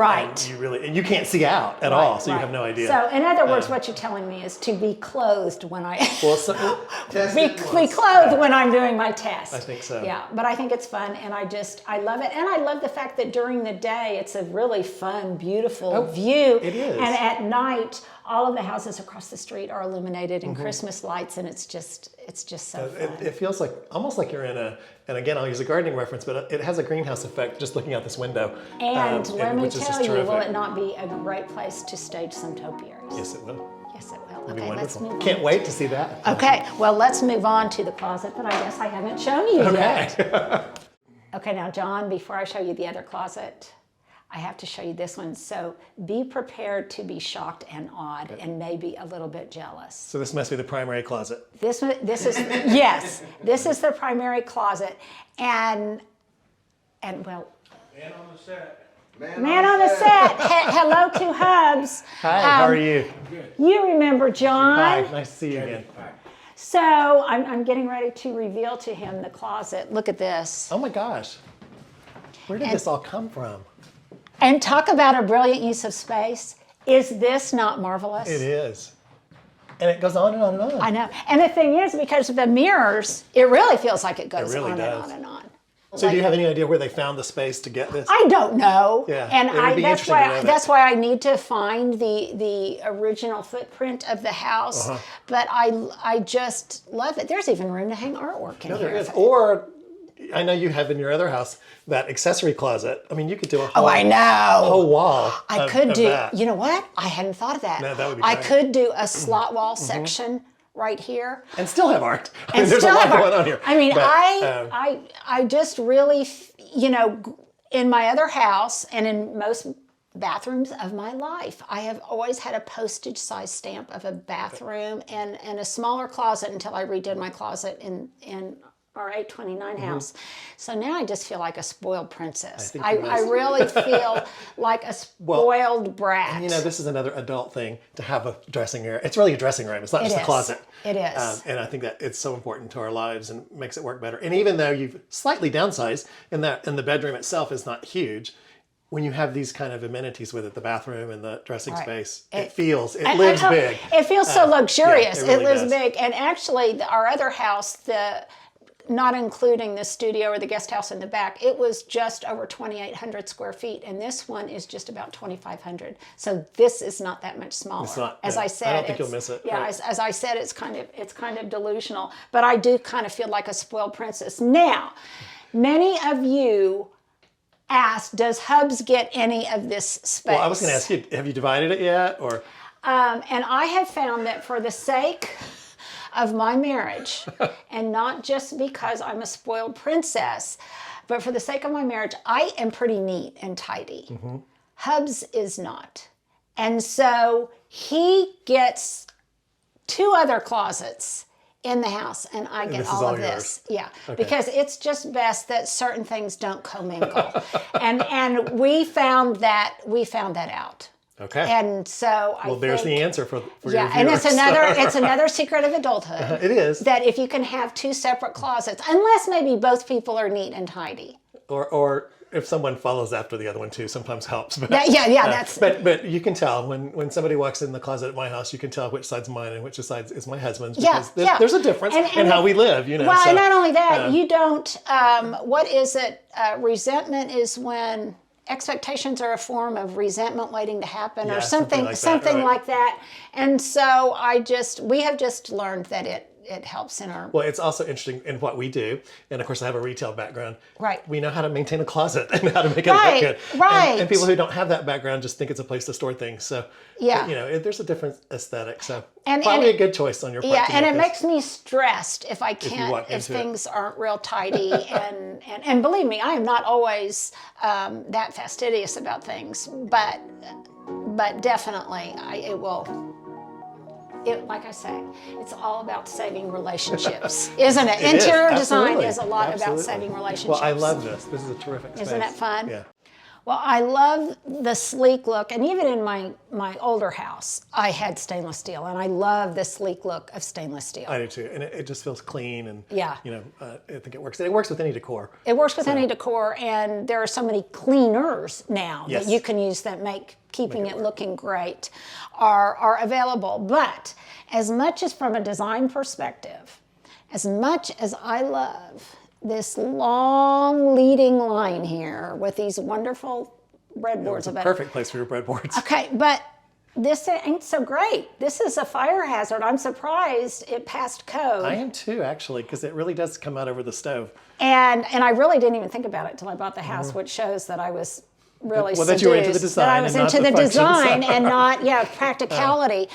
you can't see out at all, so you have no idea. So in other words, what you're telling me is to be clothed when I be clothed when I'm doing my test. I think so. Yeah, but I think it's fun, and I love it, and I love the fact that during the day it's a really fun, beautiful view. It is. And at night, all of the houses across the street are illuminated in Christmas lights, and it's just so fun. It feels like almost like you're in and again, I'll use a gardening reference, but it has a greenhouse effect just looking out this window. And let me tell you, will it not be a great place to stage some topiaries? Yes, it will. Yes, it will. It'll be Okay, let's wonderful. move on. Can't wait to see that. Okay, well, let's move on to the closet that I guess I haven't shown you yet. Okay, now, John, before I show you the other closet, I have to show you this one. So be prepared to be shocked and awed and maybe a little bit jealous. So this must be the primary closet. This is, yes, this is the primary closet. And well. Man on the set. Man on the set. Hello to Hubs. Hi, how are you? Good. You remember John. Hi, nice to see you again. Hi. So I'm getting ready to reveal to him the closet. Look at this. Oh my gosh. Where did this all come from? And talk about a brilliant use of space. Is this not marvelous? It is. And it goes on and on and on. I know. And the thing is, because of the mirrors, it really feels like it goes really on does. and on and on. So do you have any idea where they found the space to get this? I don't know. Yeah, and it would be that's interesting to know that. that's why I need to find the original footprint of the house. But I just love it. There's even room to hang artwork in here. There is. Or I know you have in your other house that accessory closet. I mean, you could do a whole, whole wall. I could do. That. You know what? I hadn't thought of that. No, that would be I great. could do a slot wall section right here. And still have art. I mean, there's a lot going on here. I mean, but, I just really, in my other house and in most bathrooms of my life. I have always had a postage size stamp of a bathroom and a smaller closet until I redid my closet in our 829 house. So now I just feel like a spoiled princess. I really feel like a spoiled brat. And you know, this is another adult thing to have a dressing area. It's really a dressing room. It's not just a closet. It is. And I think that it's so important to our lives and makes it work better. And even though you've slightly downsized and the bedroom itself is not huge, when you have these kind of amenities with it, the bathroom and the dressing space, it lives big. It feels so luxurious. Yeah, it really lives does. big. And actually, our other house, not including the studio or the guest house in the back, it was just over 2,800 square feet, and this one is just about 2,500. So this is not that much smaller. It's not. As I said, I don't think you'll miss it. Yeah, right? as I said, it's kind of delusional, but I do kind of feel like a spoiled princess. Now, many of you asked, does Hubs get any of this space? Well, I was going to ask you, have you divided it yet, or? And I have found that for the sake of my marriage, and not just because I'm a spoiled princess, but for the sake of my marriage, I am pretty neat and tidy. Mm-hmm. Hubs is not. And so he gets 2 other closets in the house, and I get all of this. Yeah, okay. Because it's just best that certain things don't commingle. and we found that out. Okay. And so there's the answer for your viewers. And it's another secret of adulthood. It is. That if you can have 2 separate closets, unless maybe both people are neat and tidy. Or if someone follows after the other one too, sometimes helps. But, that's. But you can tell when somebody walks in the closet at my house, you can tell which side's mine and which side is my husband's, because there's a difference in how we live. You know. Well, and not only that, you don't. What is it? Resentment is when expectations are a form of resentment waiting to happen, or something like that. And so we have just learned that it helps in our... Well, it's also interesting in what we do. And of course, I have a retail background. Right. We know how to maintain a closet and how to make it look good. Right. And people who don't have that background just think it's a place to store things. So, there's a different aesthetic. So probably a good choice on your part. Yeah, and it makes me stressed if things aren't real tidy. and believe me, I am not always that fastidious about things, but definitely it will... like I say, it's all about saving relationships, isn't it? Interior design is a lot about saving relationships. Well, I love this. This is a terrific space. Isn't it fun? Yeah. Well, I love the sleek look, and even in my older house, I had stainless steel, and I love the sleek look of stainless steel. I do too, and it just feels clean, and I think it works. It works with any decor. It works with any decor, and there are so many cleaners now that you can use that make keeping it looking great are available. But as much as from a design perspective, as much as I love this long leading line here with these wonderful breadboards. It's a perfect place for your breadboards. Okay, but this ain't so great. This is a fire hazard. I'm surprised it passed code. I am too, actually, because it really does come out over the stove. And I really didn't even think about it until I bought the house, which shows that I was really seduced. That you were into the design. That I was into the design and not practicality.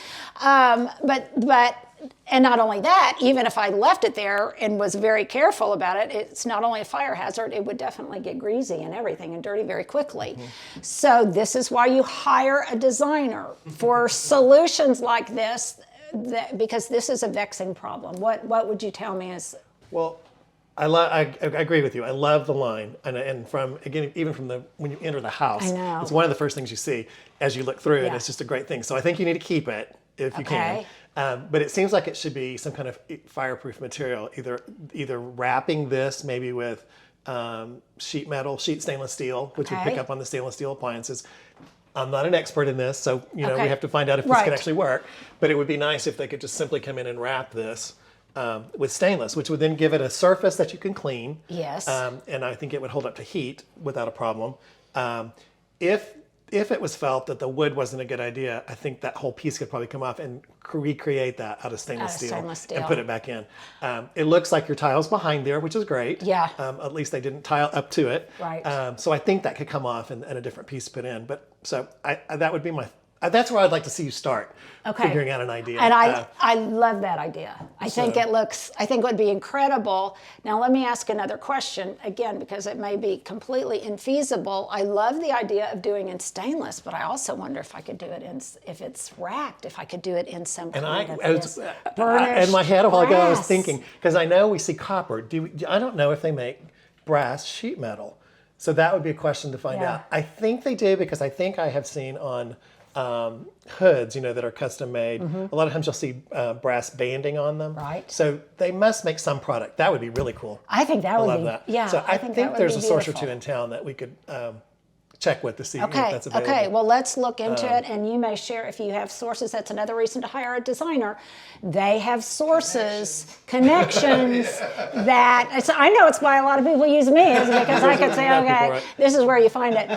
And not only that, even if I left it there and was very careful about it, it's not only a fire hazard, it would definitely get greasy and everything and dirty very quickly. Mm-hmm. So this is why you hire a designer for solutions like this, because this is a vexing problem. What would you tell me is... Well, I agree with you. I love the line, and even from when you enter the house, I know. It's one of the first things you see as you look through, and it's just a great thing. So I think you need to keep it if you can. But it seems like it should be some kind of fireproof material, either wrapping this maybe with sheet stainless steel, which would pick up on the stainless steel appliances. I'm not an expert in this, so we have to find out if this can actually work. But it would be nice if they could just simply come in and wrap this with stainless, which would then give it a surface that you can clean. Yes. And I think it would hold up to heat without a problem. If it was felt that the wood wasn't a good idea, I think that whole piece could probably come off and recreate that out of stainless steel and put it back in. It looks like your tile's behind there, which is great. Yeah. At least they didn't tile up to it. Right. So I think that could come off and a different piece put in. But so that would be That's where I'd like to see you start. Okay. Figuring out an idea. And I love that idea. I think it would be incredible. Now let me ask another question, again, because it may be completely infeasible. I love the idea of doing in stainless, but I also wonder if I could do it if it's racked, if I could do it in some kind of burnished in my head a while ago, I was brass. thinking, because I know we see copper. I don't know if they make brass sheet metal. So that would be a question to find out. I think they do, because I think I have seen on hoods, that are custom made. A lot of times you'll see brass banding on them. Right. So they must make some product. That would be really cool. I think that would love be, that. yeah. So I think there's a source or two beautiful. in town that we could check with to see if Okay, that's available. okay. Well, let's look into it, and you may share if you have sources. That's another reason to hire a designer. They have sources, connections that. So I know it's why a lot of people use me, is because I could say, okay, this is where you find it.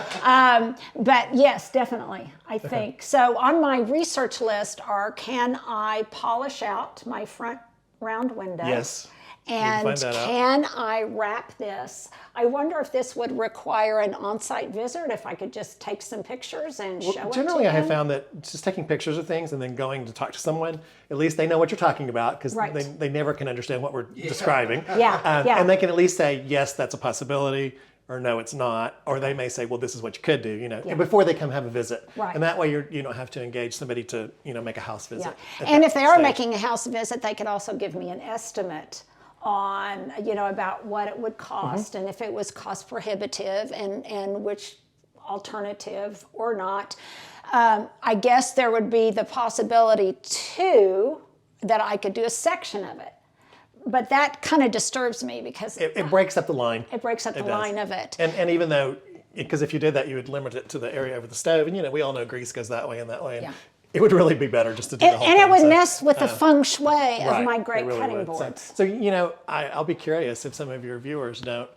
But yes, definitely, I think so. On my research list are: can I polish out my front round window? Yes. And can I wrap this? I wonder if this would require an on-site visit, if I could just take some pictures and show it to them. Generally, I have found that just taking pictures of things and then going to talk to someone, at least they know what you're talking about, because they never can understand what we're describing. And they can at least say, yes, that's a possibility, or no, it's not. Or they may say, well, this is what you could do, before they come have a visit. Right. And that way you don't have to engage somebody to, make a house visit. And if they are making a house visit, they could also give me an estimate on, about what it would cost, and if it was cost prohibitive, and which alternative or not. I guess there would be the possibility too that I could do a section of it, but that kind of disturbs me because it breaks up the line. It breaks up the line of it. And even though, because if you did that, you would limit it to the area over the stove, and we all know grease goes that way and that way. And it would really be better just to do the whole thing. And it would mess with the feng shui of my great really cutting would. boards. So I'll be curious if some of your viewers don't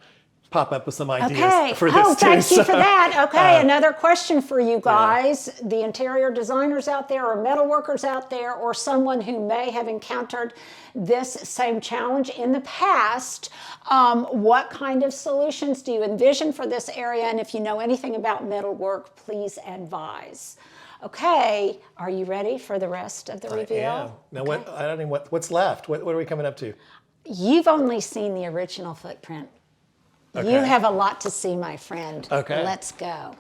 pop up with some ideas for this too. Thank you for that. Okay, another question for you guys, the interior designers out there, or metal workers out there, or someone who may have encountered this same challenge in the past. What kind of solutions do you envision for this area? And if you know anything about metal work, please advise. Okay, are you ready for the rest of the reveal? Yeah. Now, I don't know what's left. What are we coming up to? You've only seen the original footprint. Okay. You have a lot to see, my friend. Okay. Let's go.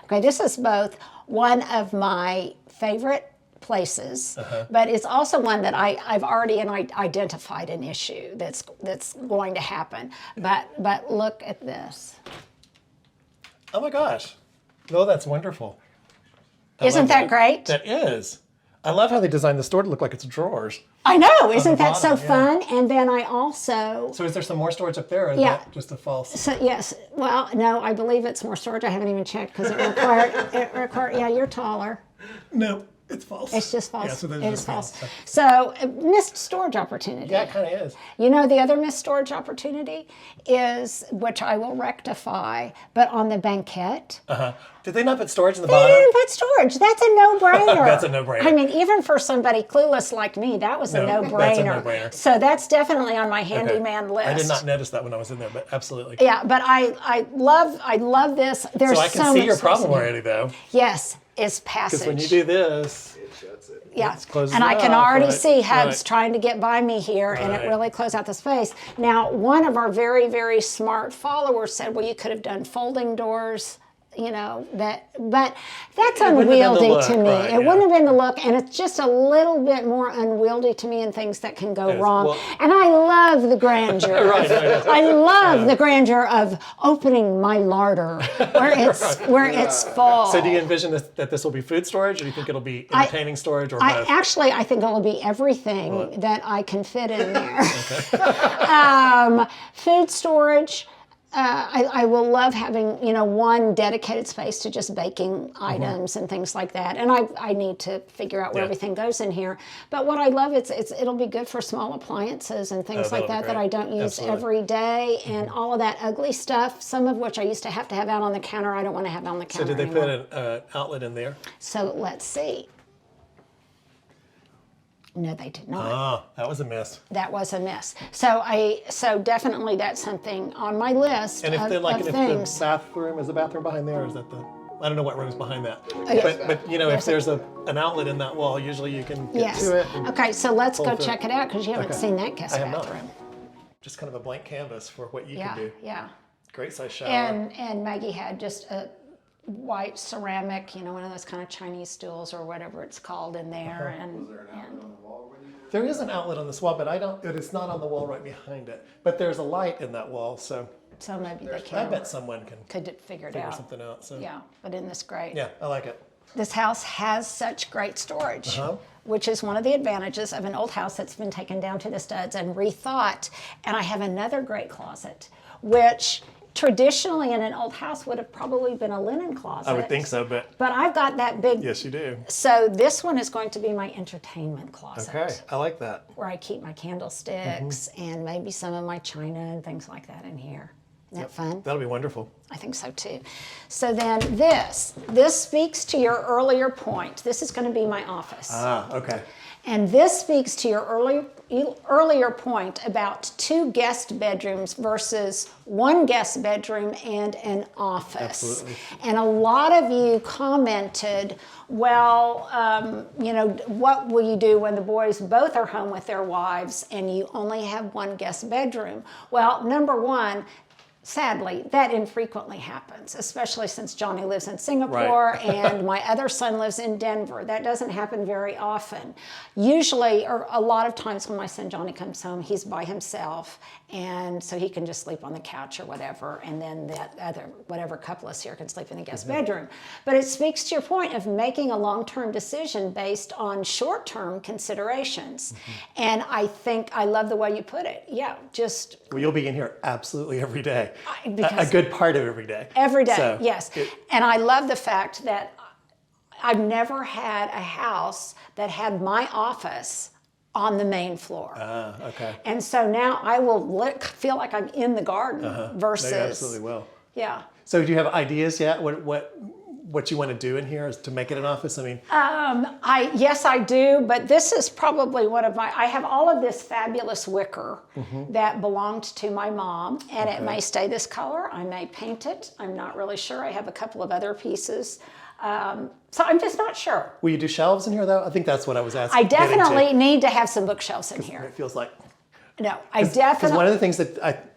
Okay, this is both one of my favorite places, but it's also one that I've already identified an issue that's going to happen. But look at this. Oh my gosh. Oh, that's wonderful. Isn't that great? That is. I love how they designed the store to look like it's drawers. I know, isn't that so fun? And then I also... So is there some more storage up there, or is that just a false... So yes, well, no, I believe it's more storage. I haven't even checked because it required, you're taller. No, it's false. It's just false. Yeah, so it is false. So missed storage opportunity. Yeah, it kind of is. The other missed storage opportunity is, which I will rectify, but on the banquette. Did they not put storage in the bottom? They didn't put storage. That's a no-brainer. That's a no-brainer. I mean, even for somebody clueless like me, that was a no-brainer. That's a no-brainer. So that's definitely on my handyman list. I did not notice that when I was in there, but absolutely. Yeah, but I love this. There's so I can see your problem already, though. Yes, is passage. Because when you do this, it shuts it. Yeah, and I can already see Hubs trying to get by me here, and it really closed out the space. Now, one of our very, very smart followers said, well, you could have done folding doors, but that's unwieldy to me. It wouldn't have been the look, and it's just a little bit more unwieldy to me in things that can go wrong. Well, and I love the grandeur. I love the grandeur of opening my larder where it's full. So do you envision that this will be food storage, or do you think it'll be entertaining storage, or both? I think it'll be everything that I can fit in there. Food storage. I will love having, one dedicated space to just baking items and things like that. And I need to figure out where everything goes in here. But what I love, it'll be good for small appliances and things like that I don't use every day, and all of that ugly stuff, some of which I used to have out on the counter, I don't want to have on the counter anymore. So did they put an outlet in there? So let's see. No, they did not. Oh, that was a miss. That was a miss. So definitely that's something on my list. And if of the things. bathroom, is the bathroom behind there, or is that the I don't know what room's behind that. Okay. But you know, if there's an outlet in that wall, usually you can get to it. Okay, so let's go check it out because you haven't seen that guest I have bathroom. Not. Just kind of a blank canvas for what you can do. Yeah. Great size shower. And Maggie had just a white ceramic, you know, one of those kind of Chinese stools or whatever it's called in there. Was there an outlet on the wall when you did There is an outlet on this wall, but it's not on the wall right behind it. But there's a light in that wall, so maybe they I bet someone could figure it out. something out. So Yeah, but isn't this great? yeah, I like it. This house has such great storage, which is one of the advantages of an old house that's been taken down to the studs and rethought. And I have another great closet, which traditionally in an old house would have probably been a linen closet. I would think so, but I've got that big. yes, you do. So this one is going to be my entertainment closet. Okay, I like that. Where I keep my candlesticks and maybe some of my china and things like that in here. Isn't that fun? That'll be wonderful. I think so too. So then this speaks to your earlier point. This is going to be my office. Ah, okay. And this speaks to your earlier point about 2 guest bedrooms versus 1 guest bedroom and an office. Absolutely. And a lot of you commented, well, you know, what will you do when the boys both are home with their wives and you only have 1 guest bedroom? Well, number one, sadly, that infrequently happens, especially since Johnny lives in Singapore and my other son lives in Denver. That doesn't happen very often. Usually, or a lot of times when my son Johnny comes home, he's by himself, and so he can just sleep on the couch or whatever, and then that other, whatever couple is here can sleep in the guest bedroom. But it speaks to your point of making a long-term decision based on short-term considerations. And I think I love the way you put it. Yeah, just... Well, you'll be in here absolutely every day. Because a good part of every day. Every day, So yes. And I love the fact that I've never had a house that had my office on the main floor. Okay. And so now I will feel like I'm in the garden versus... They absolutely will. Yeah. So do you have ideas yet? What you want to do in here is to make it an office? I mean, Yes, I do, but this is probably one of I have all of this fabulous wicker that belonged to my mom, and it may stay this color. I may paint it. I'm not really sure. I have a couple of other pieces. So I'm just not sure. will you do shelves in here though? I think that's what I was asking. I definitely need to have some bookshelves in here. It feels like... No, I Because definitely... one of the things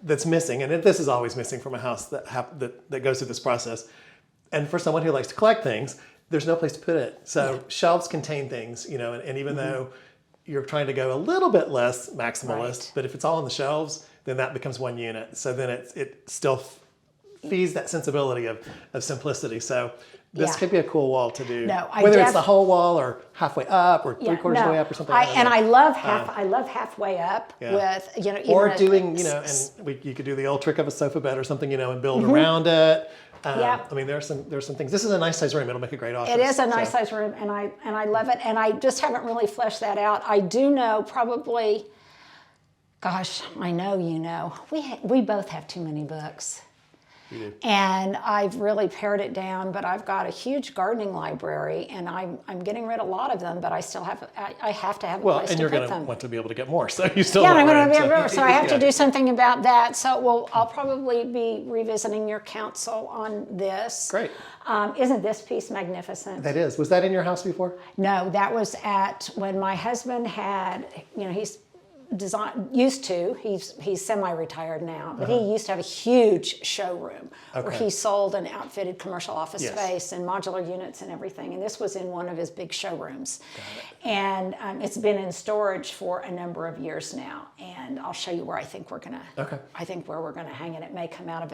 that's missing, and this is always missing from a house that goes through this process, and for someone who likes to collect things, there's no place to put it. So shelves contain things, you know, and even though you're trying to go a little bit less maximalist, but if it's all on the shelves, then that becomes one unit. So then it still feeds that sensibility of simplicity. So this could be a cool wall to do. No, whether it's the whole wall or halfway up or 3/4 of the way up or something. I love halfway up with, you know, or doing, you know, and you could do the old trick of a sofa bed or something, you know, and build around it. I mean, there's some things. This is a nice size room. It'll make a great office. It is a nice size room, and I love it. And I just haven't really fleshed that out. I do know probably, gosh, I know you know, we both have too many books. You do. And I've really pared it down, but I've got a huge gardening library, and I'm getting rid of a lot of them, but I still have I have to have a place to put them. And you're going to want to be able to get more, so you still I'm going to be able to, so I have to do something about that. So I'll probably be revisiting your counsel on this. Great. Isn't this piece magnificent? That is. Was that in your house before? No, that was at when my husband had, you know, he's semi-retired now, but he used to have a huge showroom where he sold and outfitted commercial office space and modular units and everything. And this was in one of his big showrooms. And it's been in storage for a number of years now. And I'll show you where I think we're gonna. I think where we're gonna hang it. It may come out of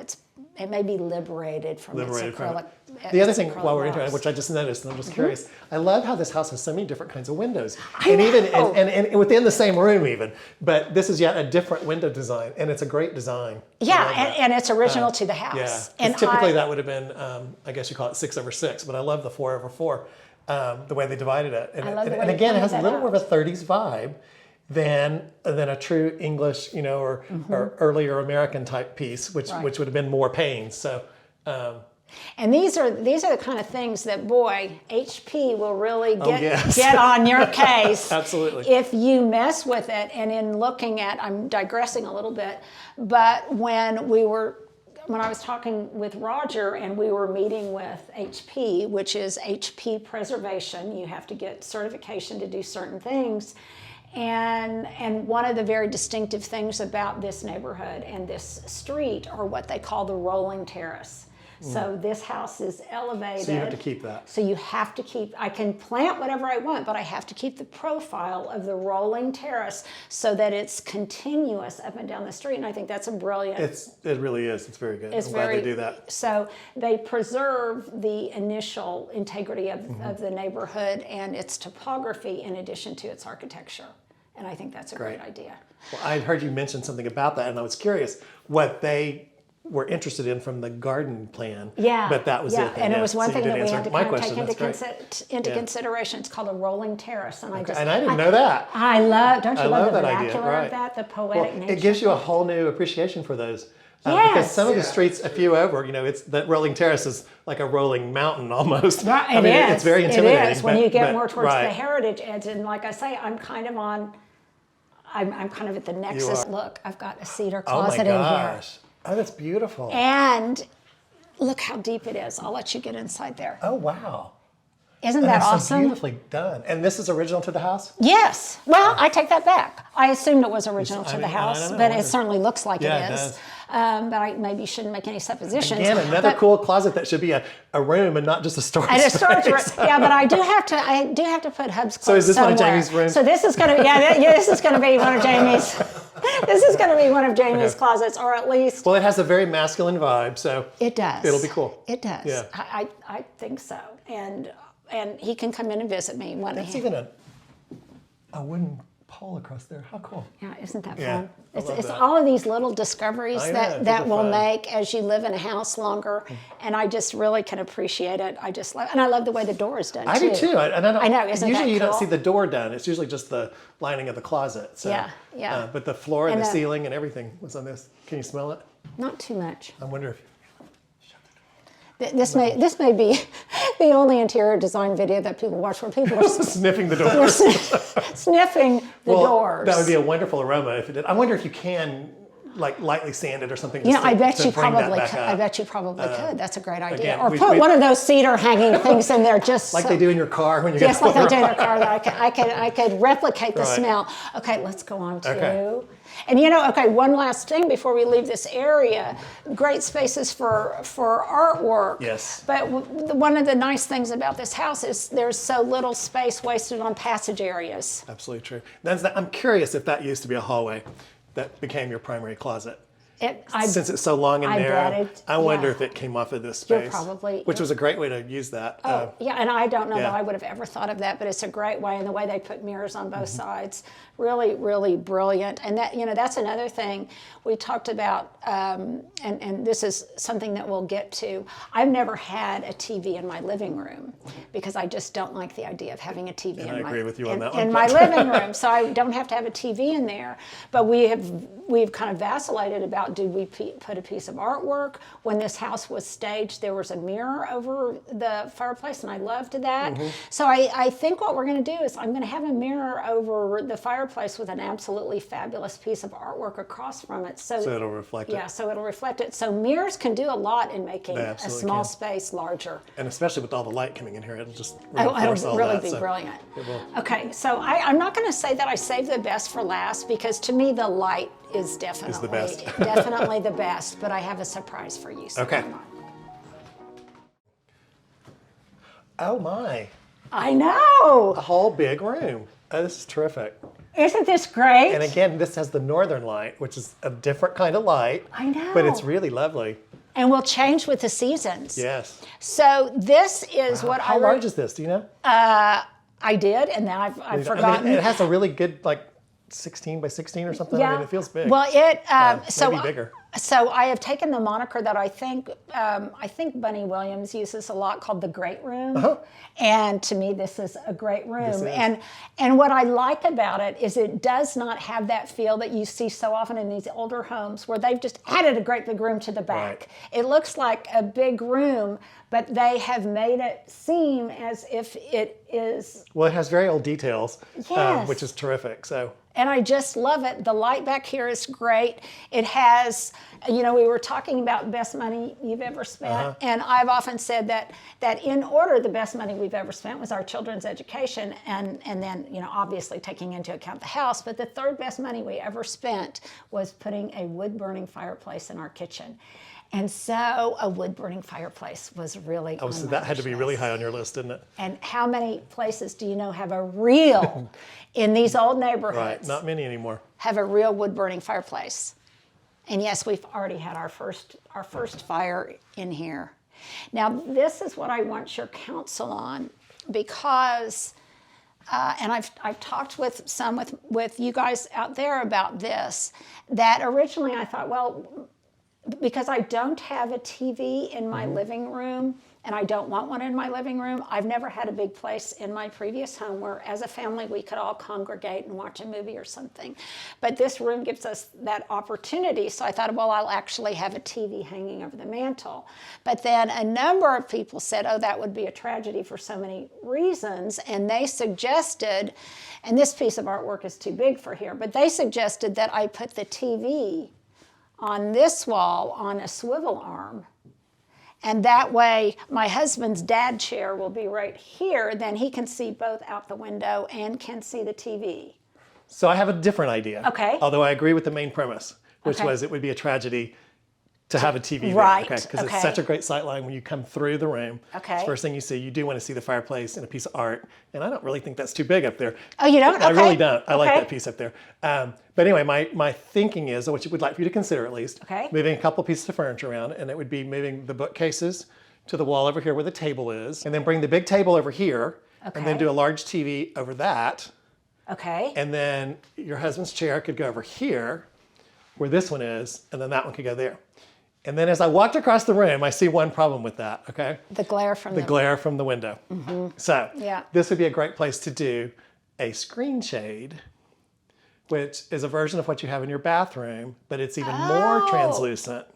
it may be liberated from its acrylic. The other thing while we're into it, which I just noticed, and I'm just curious, I love how this house has so many different kinds of windows. And within the same room even. But this is yet a different window design, and it's a great design. Yeah, and it's original to the house. Yeah, and typically that would have been, I guess you call it 6/6, but I love the 4/4, the way they divided it. And again, it has a little more of a 30s vibe than a true English, you know, or earlier American type piece, which would have been more pains. So. And these are the kind of things that, boy, HP will really get on your case. Absolutely. If you mess with it. And in looking at, I'm digressing a little bit, but when we were when I was talking with Roger and we were meeting with HP, which is HP preservation, you have to get certification to do certain things. And one of the very distinctive things about this neighborhood and this street are what they call the rolling terrace. So this house is elevated. So you have to keep that. So you have to keep, I can plant whatever I want, but I have to keep the profile of the rolling terrace so that it's continuous up and down the street. And I think that's a brilliant. It really is. It's very good. I'm glad they do that. So they preserve the initial integrity of the neighborhood and its topography in addition to its architecture. And I think that's a great idea. Well, I heard you mention something about that, and I was curious what they were interested in from the garden plan. Yeah. But that was it. And it was one thing that we had to kind of take into Yeah. consideration. It's called a rolling terrace. And And I didn't know that. I love, don't you love the that idea, vernacular right. of that, the poetic nature? It gives you a whole new appreciation for those. Yes. Because some of the streets a few over, it's that rolling terrace is like a rolling mountain almost. Right, I mean, it's very intimidating. It is when you get more towards right. the heritage edge. And like I say, I'm kind of at the nexus. Look, I've got a cedar closet in here. Gosh. Oh, that's beautiful. And look how deep it is. I'll let you get inside there. Oh, wow. Isn't that awesome? So beautifully done. And this is original to the house? Yes. Well, I take that back. I assumed it was original to the house, but it certainly looks like it is. But I maybe shouldn't make any suppositions. Again, another cool closet that should be a room and not just a storage space. A storage room. Yeah, but I do have to put Hub's clothes. So is this somewhere. one of Jamie's rooms? So this is going to this is going to be one of Jamie's. This is going to be one of Jamie's closets, or at least. Well, it has a very masculine vibe, so it does. It'll be cool. It does. Yeah. I think so, and he can come in and visit me when That's even a wooden pole across there. How cool. Yeah, isn't that Yeah, fun? It's that. all of these little discoveries that will fun. make as you live in a house longer, and I just really can appreciate it. I just love, and I love the way the door is done. I do too. I know. Isn't usually that you don't cool? see the door done. It's usually just the lining of the closet. So, Yeah. but the floor and the ceiling and everything was on this. Can you smell it? Not too much. I wonder if. This may be the only interior design video that people watch where people are sniffing the doors. sniffing the doors. That would be a wonderful aroma if it did. I wonder if you can lightly sand it or something. I bet you probably could. I bet you probably could. That's a great idea. Again, or put one of those cedar hanging things in there, just like they do in your car when you get just like they do in their car. That I could replicate the Right. smell. Okay, let's go on to. Okay. And one last thing before we leave this area, great spaces for artwork. Yes. But one of the nice things about this house is there's so little space wasted on passage areas. Absolutely true. I'm curious if that used to be a hallway that became your primary closet. Since it's so long and narrow, I wonder if it came off of this space. Which was a great way to use that. And I don't know that I would have ever thought of that, but it's a great way, and the way they put mirrors on both sides, really, really brilliant. And that that's another thing we talked about, and this is something that we'll get to. I've never had a TV in my living room because I just don't like the idea of having a TV I agree with you on that one. in my living room. So I don't have to have a TV in there, but we've kind of vacillated about, did we put a piece of artwork? When this house was staged, there was a mirror over the fireplace, and I loved that. So I think what we're going to do is I'm going to have a mirror over the fireplace with an absolutely fabulous piece of artwork across from it. So it'll reflect it. Yeah, so it'll reflect it. So mirrors can do a lot in making a small space larger. And especially with all the light coming in here, it'll just reinforce all it'll that. really be brilliant. It will. Okay, so I'm not going to say that I saved the best for last, because to me the light is definitely the best. definitely the best, but I have a surprise for you. So Okay. come on. Oh my. I know. A whole big room. Oh, this is terrific. Isn't this great? And again, this has the northern light, which is a different kind of light. I know. But it's really lovely. And will change with the seasons. Yes. So this is what How large is this? Do you know? I did, and now I've forgotten. It has a really good 16 by 16 or something. I mean, it feels big. Well, maybe bigger. So I have taken the moniker that I think Bunny Williams uses a lot, called the Great Room. And to me, this is a great room. And what I like about it is it does not have that feel that you see so often in these older homes where they've just added a great big room to the back. Right. It looks like a big room, but they have made it seem as if it is. Well, it has very old details, Yes. which is terrific. So. And I just love it. The light back here is great. It has, we were talking about best money you've ever spent. And I've often said that in order, the best money we've ever spent was our children's education. And then, obviously taking into account the house. But the third best money we ever spent was putting a wood-burning fireplace in our kitchen. And so a wood-burning fireplace was really on so my that had to be wish really list. high on your list, didn't it? And how many places do you know have a real, in these old neighborhoods, Right, not many anymore. have a real wood-burning fireplace? And yes, we've already had our first fire in here. Now, this is what I want your counsel on, because, and I've talked with you guys out there about this, that originally I thought, well, because I don't have a TV in my living room, and I don't want one in my living room. I've never had a big place in my previous home where as a family we could all congregate and watch a movie or something. But this room gives us that opportunity, so I thought, well, I'll actually have a TV hanging over the mantle. But then a number of people said, oh, that would be a tragedy for so many reasons, and they suggested, and this piece of artwork is too big for here, but they suggested that I put the TV on this wall on a swivel arm. And that way, my husband's dad chair will be right here. Then he can see both out the window and can see the TV. So I have a different idea. Okay. Although I agree with the main premise, which Okay. was it would be a tragedy to have a TV Right, there. Because okay. it's such a great sight line when you come through the room. Okay. It's the first thing you see. You do want to see the fireplace and a piece of art. And I don't really think that's too big up there. Oh, you don't? I Okay. really don't. I like Okay. that piece up there. But anyway, my thinking is, what you would like for you to consider at least, Okay. moving a couple pieces of furniture around, and it would be moving the bookcases to the wall over here where the table is, and then bring the big table over here, and then Okay. do a large TV over that. Okay. And then your husband's chair could go over here, where this one is, and then that one could go there. And then as I walked across the room, I see one problem with that, okay? The glare from The glare from the window. So Yeah. this would be a great place to do a screen shade, which is a version of what you have in your bathroom, but it's even more translucent,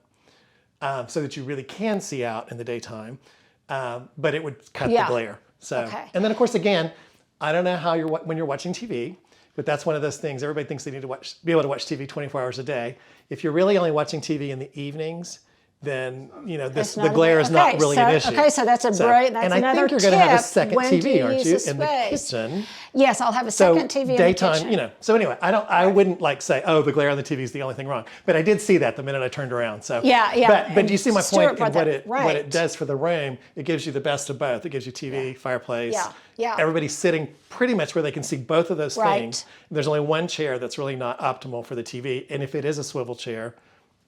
so that you really can see out in the daytime, but it would cut Yeah. the glare. So, Okay. and then of course, again, I don't know how when you're watching TV, but that's one of those things. Everybody thinks they need to be able to watch TV 24 hours a day. If you're really only watching TV in the evenings, then the glare is not really an issue. Okay, so that's another And I think you're going to have a second when TV, to aren't use you, the in the space. kitchen? Yes, I'll have a So second TV daytime, in the kitchen. So anyway, I wouldn't like say, oh, the glare on the TV is the only thing wrong. But I did see that the minute I turned around. So Yeah. But do you see my Stuart point brought in that- what right. it does for the room? It gives you the best of both. It gives you TV, fireplace. Yeah. Everybody's sitting pretty much where they can see both of those Right. things. There's only one chair that's really not optimal for the TV, and if it is a swivel chair,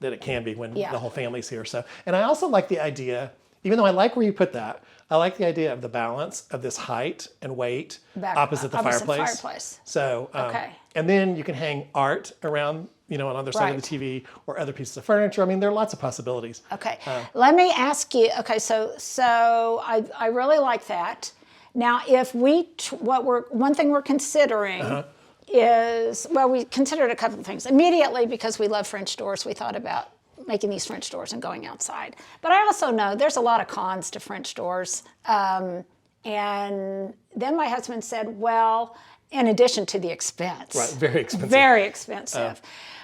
that it can be when the whole family's here. So, and I also like the idea, even though I like where you put that, I like the idea of the balance of this height and weight opposite the fireplace. So, Okay. and then you can hang art around, on either side of the TV or other pieces of furniture. I mean, there are lots of possibilities. Okay, let me ask you. Okay, so I really like that. Now, if one thing we're considering is, well, we considered a couple of things. Immediately, because we love French doors, we thought about making these French doors and going outside. But I also know there's a lot of cons to French doors. And then my husband said, well, in addition to the expense. Right, very expensive. Very expensive.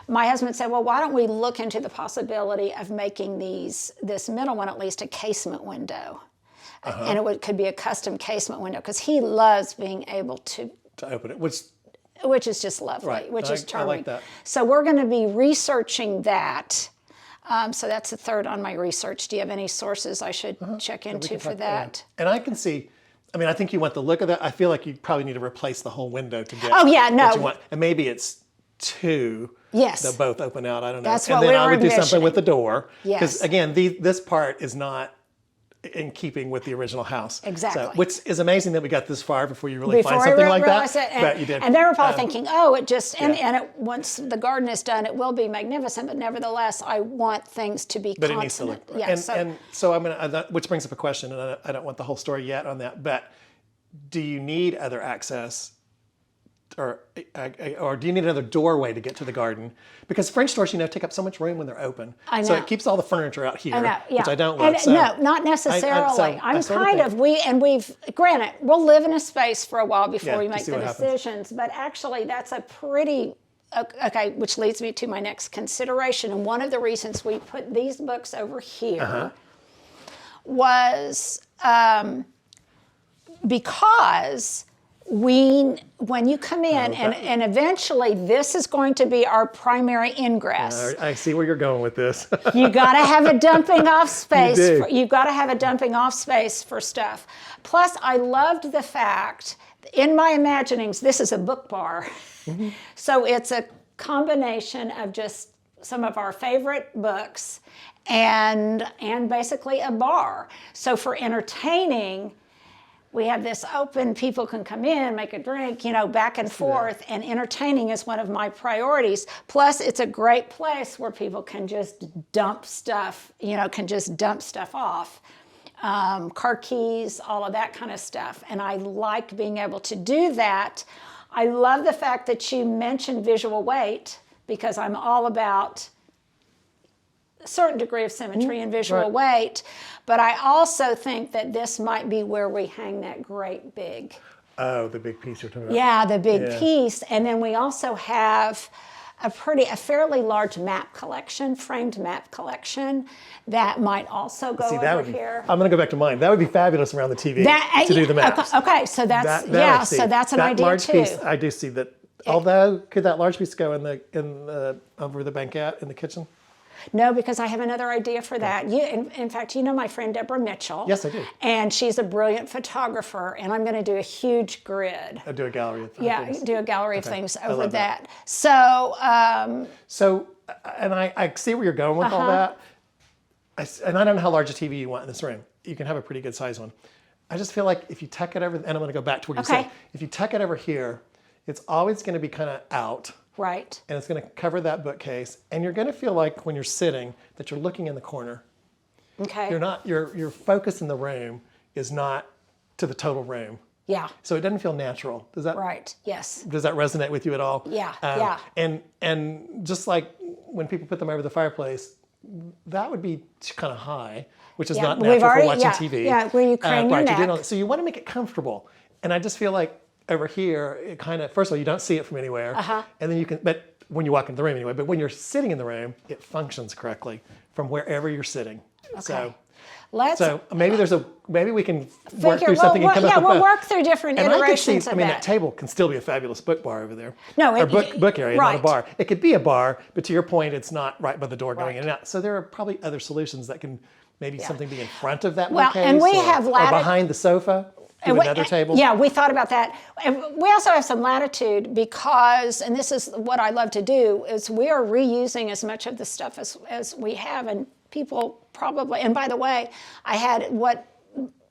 My husband said, well, why don't we look into the possibility of making this middle one at least a casement window. And it could be a custom casement window, because he loves being able to open it, which is just lovely, which is charming. I like that. So we're going to be researching that. So that's the third on my research. Do you have any sources I should check into for that? And I can see, I think you want the look of that. I feel like you probably need to replace the whole window to get Oh, yeah, no. what you want. And maybe it's two that both open out. I don't know. That's and what then we I were would do something envisioning. with the door. Yes. Because again, this part is not in keeping with the original house. Exactly. So, which is amazing that we got this far before you really find something like that. It, but you did. And they were probably thinking, oh, it just, once the garden is done, it will be magnificent, but nevertheless, I want things to be But consonant. it needs to look. Yeah, and so I'm gonna, which brings up a question, and I don't want the whole story yet on that, but do you need other access or do you need another doorway to get to the garden? Because French doors, take up so much room when they're open. I know. So it keeps all the furniture out here, I know, yeah. which I don't love. No, not necessarily. Granted, we'll live in a space for a while before we make the decisions, but actually that's a pretty, okay, which leads me to my next consideration. And one of the reasons we put these books over here was because when you come in, and eventually this is going to be our primary ingress. I see where you're going with this. You got to have a dumping off space. You've got to have a dumping off space for stuff. Plus, I loved the fact, in my imaginings, this is a book bar. So it's a combination of just some of our favorite books and basically a bar. So for entertaining, we have this open, people can come in, make a drink, back and forth, and entertaining is one of my priorities. Plus, it's a great place where people can just dump stuff, off. Car keys, all of that kind of stuff. And I like being able to do that. I love the fact that you mentioned visual weight, because I'm all about a certain degree of symmetry and visual weight. But I also think that this might be where we hang that great big. Oh, the big piece you're talking about. Yeah, the big piece. And then we also have a fairly large map collection, framed map collection, that might also go over here. I'm going to go back to mine. That would be fabulous around the TV to do the maps. Okay, so that's so that's an idea large too. Piece, I do see that. Although, could that large piece go in the over the banquette in the kitchen? No, because I have another idea for that. In fact, my friend Deborah Mitchell. Yes, I do. And she's a brilliant photographer, and I'm going to do a huge grid. Do a gallery of things. Yeah, do a gallery of things over that. So, and I see where you're going with all that. And I don't know how large a TV you want in this room. You can have a pretty good size one. I just feel like if you tuck it over, and I'm going to go back to what you said. If you tuck it over here, it's always going to be kind of out. Right. And it's going to cover that bookcase. And you're going to feel like when you're sitting that you're looking in the corner. Okay. Your focus in the room is not to the total room. Yeah. So it doesn't feel natural. Does that? Right. Yes. Does that resonate with you at all? Yeah. And just like when people put them over the fireplace, that would be kind of high, which is not natural for watching TV. Yeah, where you crane your neck. So you want to make it comfortable. And I just feel like over here, it kind of, first of all, you don't see it from anywhere. And then you can, but when you walk into the room anyway, but when you're sitting in the room, it functions correctly from wherever you're sitting. Okay. So maybe we can work through something and come up with we'll work through different iterations of that. That table can still be a fabulous book bar over there. No, or book area, not a bar. It could be a bar, but to your point, it's not right by the door going in and out. So there are probably other solutions that can maybe something be in front of that bookcase, and we have or behind the sofa. Another table. Yeah, we thought about that. And we also have some latitude because, and this is what I love to do, is we are reusing as much of the stuff as we have, and people probably, and by the way, what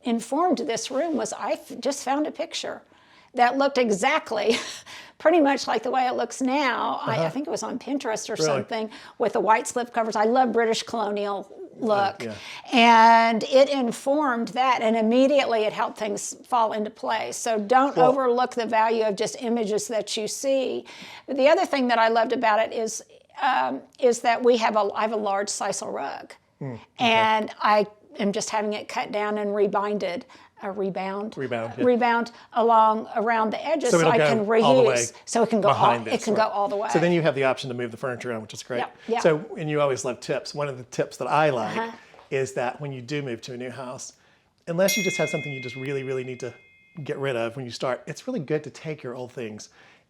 informed this room was I just found a picture that looked exactly pretty much like the way it looks now. I think it was on Pinterest or something, with the white slip covers. I love British colonial look. And it informed that, and immediately it helped things fall into place. So don't overlook the value of just images that you see. But the other thing that I loved about it is that I have a large sisal rug. And I am just having it cut down and rebinded. Rebound around the edges, so I can reuse. So it can go all the way. So then you have the option to move the furniture around, which is great. Yep. So, and you always love tips. One of the tips that I like is that when you do move to a new house, unless you just have something you just really, really need to get rid of when you start, it's really good to take your old things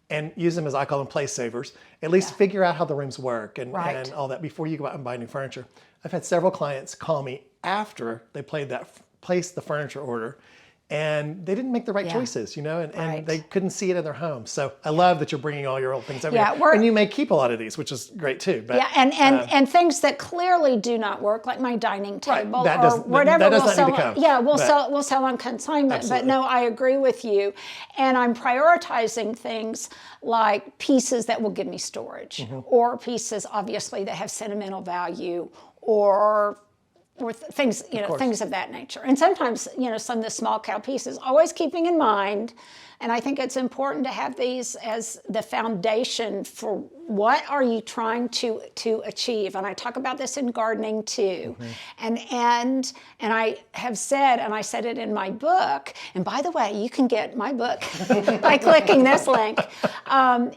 and use them as, I call them, place savers. At least figure out how the rooms work and all that before you go out and buy new furniture. I've had several clients call me after they placed the furniture order, and they didn't make the right choices, and they couldn't see it in their home. So I love that you're bringing all your old things over here. And you may keep a lot of these, which is great too. But, and things that clearly do not work, like my dining table or whatever. That does not need to come. We'll sell on consignment. Absolutely. But no, I agree with you. And I'm prioritizing things like pieces that will give me storage, or pieces obviously that have sentimental value, or or things, things of that nature. And sometimes, some of the small cow pieces, always keeping in mind, and I think it's important to have these as the foundation for what are you trying to achieve. And I talk about this in gardening too. And I have said, and I said it in my book, and by the way, you can get my book by clicking this link,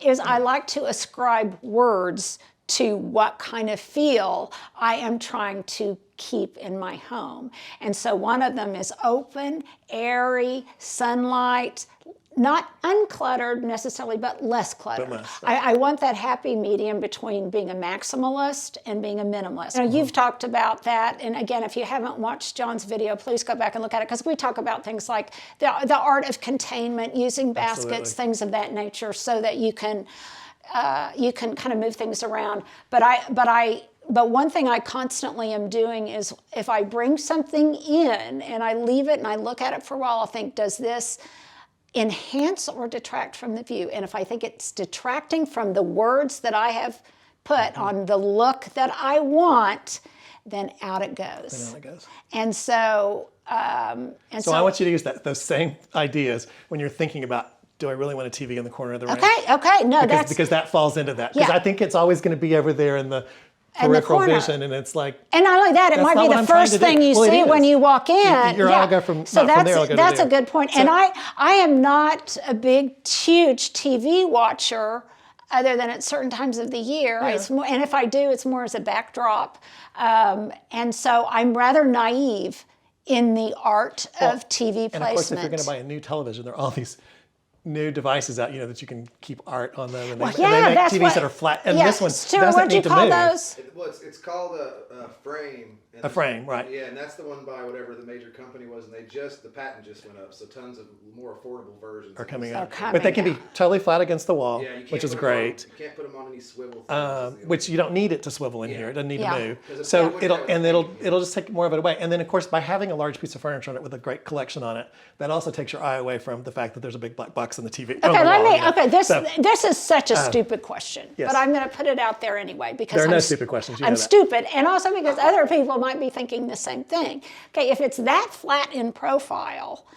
is I like to ascribe words to what kind of feel I am trying to keep in my home. And so one of them is open, airy, sunlight, not uncluttered necessarily, but less cluttered. I want that happy medium between being a maximalist and being a minimalist. You've talked about that, and again, if you haven't watched John's video, please go back and look at it, because we talk about things like the art of containment, using baskets, things of that nature, so that you can kind of move things around. But one thing I constantly am doing is, if I bring something in and I leave it and I look at it for a while, I'll think, does this enhance or detract from the view? And if I think it's detracting from the words that I have put on the look that I want, then out it goes. And so, I want you to use those same ideas when you're thinking about, do I really want a TV in the corner of the room? Okay, no, because that falls into that. Because I think it's always going to be over there in the peripheral vision, and it's like, and not only that, it might be the first thing you see when you walk in. I'll go from so from there, I'll go to that's there. a good point. So, and I am not a huge TV watcher, other than at certain times of the year. It's more, and if I do, it's more as a backdrop. And so I'm rather naive in the art of TV placement. And of course, if you're going to buy a new television, there are all these new devices out, that you can keep art on them, and they make TVs that are flat. And this one doesn't need to move. Those? It's called a frame. A frame, right? Yeah, and that's the one by whatever the major company was, and the patent just went up, so tons of more affordable versions are coming out. But they can be totally flat against the wall, which is great. You can't put them on any swivel things. Which you don't need it to swivel in here. It doesn't need to move. So it'll just take more of it away. And then of course, by having a large piece of furniture on it with a great collection on it, that also takes your eye away from the fact that there's a big black box in the TV. This is such a stupid question, but I'm going to put it out there anyway, because there are no stupid questions. I'm stupid, and also because other people might be thinking the same thing. Okay, if it's that flat in profile,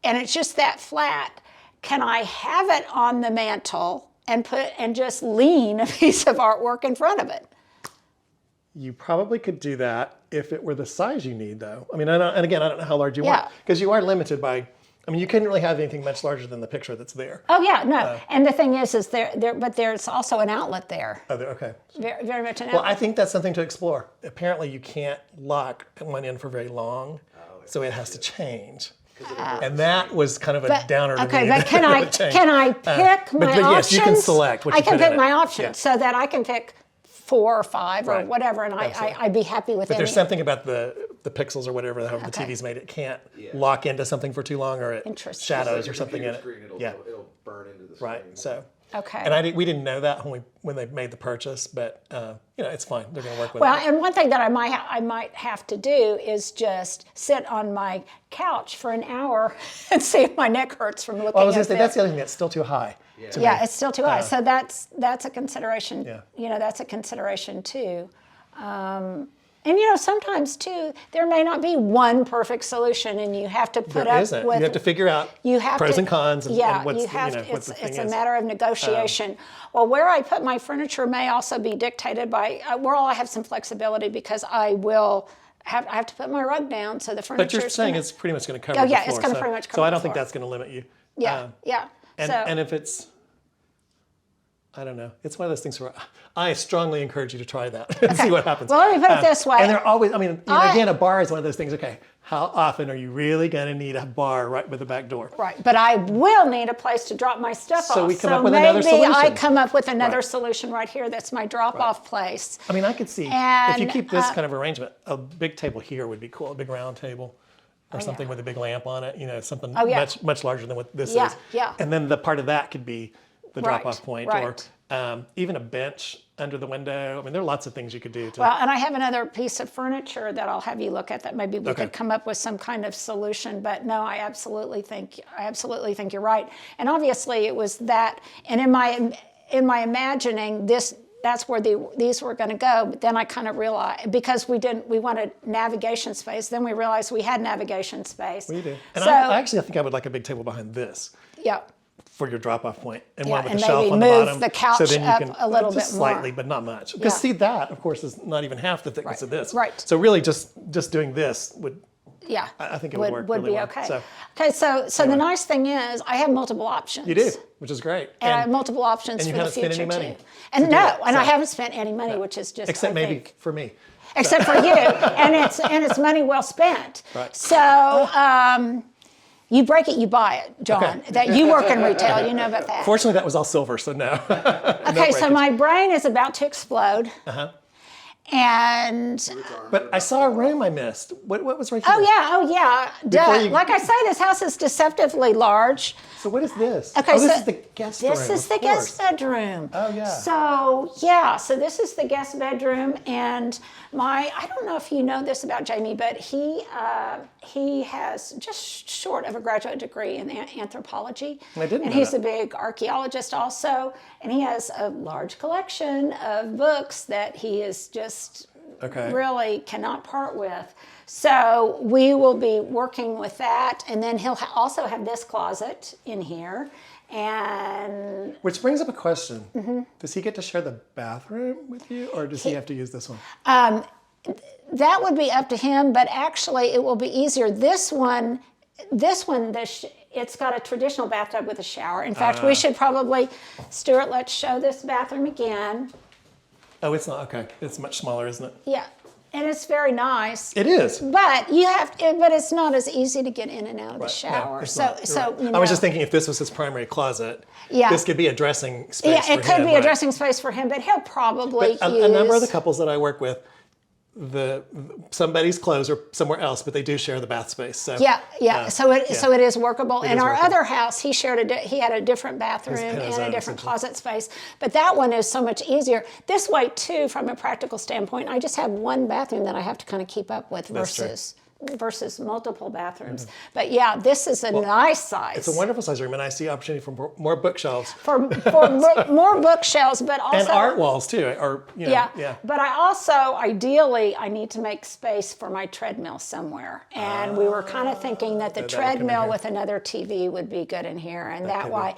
and it's just that flat, can I have it on the mantle and just lean a piece of artwork in front of it? You probably could do that if it were the size you need, though. I mean, and again, I don't know how large you want, because you are limited by. I mean, you couldn't really have anything much larger than the picture that's there. Oh yeah, no. And the thing is but there's also an outlet there. Oh, okay. Very, very much an outlet. Well, I think that's something to explore. Apparently, you can't lock one in for very long, so it has to change. And that was kind of a downer to me. Okay, but can I pick my options? Yes, you can select what you put in it. I can pick my options so that I can pick 4 or 5 or whatever, and I'd be happy with it. But there's something about the pixels or whatever, however the TV's made, it can't lock into something for too long, or it shadows or something in it. It'll burn into the screen. Right, so. Okay. And we didn't know that when they made the purchase, but it's fine. They're going to work with it. Well, and one thing that I might have to do is just sit on my couch for an hour and see if my neck hurts from looking at it. I was going to say, that's the other thing, that's still too high. Yeah, it's still too high. So that's a consideration. Yeah. That's a consideration too. And sometimes too, there may not be one perfect solution, and you have to put up with. You have to figure out pros and cons, and what's the thing is. It's a matter of negotiation. Well, where I put my furniture may also be dictated by where I have some flexibility, because I have to put my rug down, so the furniture. But you're saying it's pretty much going to cover the floor. It's going to pretty much cover. So I don't think that's going to limit you. Yeah. And if it's, I don't know. It's one of those things where I strongly encourage you to try that and see what happens. Well, let me put it this way. And they're always, again, a bar is one of those things, okay, how often are you really going to need a bar right with the back door? Right, but I will need a place to drop my stuff off. So we come up with another solution. Maybe I come up with another solution right here that's my drop-off place. I mean, I could see, if you keep this kind of arrangement, a big table here would be cool, a big round table. Or something with a big lamp on it, something much larger than what this is. Yeah. And then the part of that could be the drop-off point, or even a bench under the window. I mean, there are lots of things you could do. Well, and I have another piece of furniture that I'll have you look at that maybe we could come up with some kind of solution. But no, I absolutely think you're right. And obviously, it was that. And in my imagining, this that's where these were going to go. But then I kind of realized, because we wanted navigation space, then we realized we had navigation space. We do. And I think I would like a big table behind this. Yeah. For your drop-off point, and Yeah, one with and the shelf maybe on the move bottom. the couch so then you up can, a little just bit more. slightly, but not much. Because Yeah. see, that, of course, is not even half the thickness of this. Right. So really just doing this would, Yeah, I think it would work really be well. okay. So, So the nice thing is I have multiple options. you do, which is great. And I have multiple options and you for the haven't spent future any money too. And to do it, I so. haven't spent any money, which is just Except I maybe think, for me. except for you, and it's money well spent. Right. So you break it, you buy it, John. Okay. That you work in retail, you know about that. Fortunately, that was all silver, so no. Okay, so my brain is about to explode. And But I saw a room I missed. What was right here? oh yeah. Before Like I say, this house is deceptively large. So what is this? Okay, this so is the guest room. This is the guest bedroom. Oh, yeah. So this is the guest bedroom, and I don't know if you know this about Jamie, but he has just short of a graduate degree in anthropology. I didn't And know he's that. a big archaeologist also, and he has a large collection of books that he is just really cannot part with. So we will be working with that, and then he'll also have this closet in here. And Which brings up a question. Does he get to share the bathroom with you, or does he have to use this one? that would be up to him, but actually it will be easier. This one, it's got a traditional bathtub with a shower. In fact, we should probably, Stuart, let's show this bathroom again. Oh, it's not, okay. It's much smaller, isn't it? Yeah, and it's very nice. It is. But but it's not as easy to get in and out of the shower. No, So right. you know, I was just thinking if this was his primary closet, this could be a dressing space yeah, for it could him, be a right? dressing space for him, but he'll probably But use a number of the couples that I work with, somebody's clothes are somewhere else, but they do share the bath space. So so it is workable. In our workable. other house, he had a different bathroom and a different closet space, but that one is so much easier. This way too, from a practical standpoint, I just have one bathroom that I have to kind of keep up with versus multiple bathrooms. But yeah, this is a nice size. It's a wonderful size room, and I see opportunity for more bookshelves. For more bookshelves, but also And art walls too, or But ideally, I need to make space for my treadmill somewhere, and we were kind of thinking that the treadmill with another TV would be good in here, and that way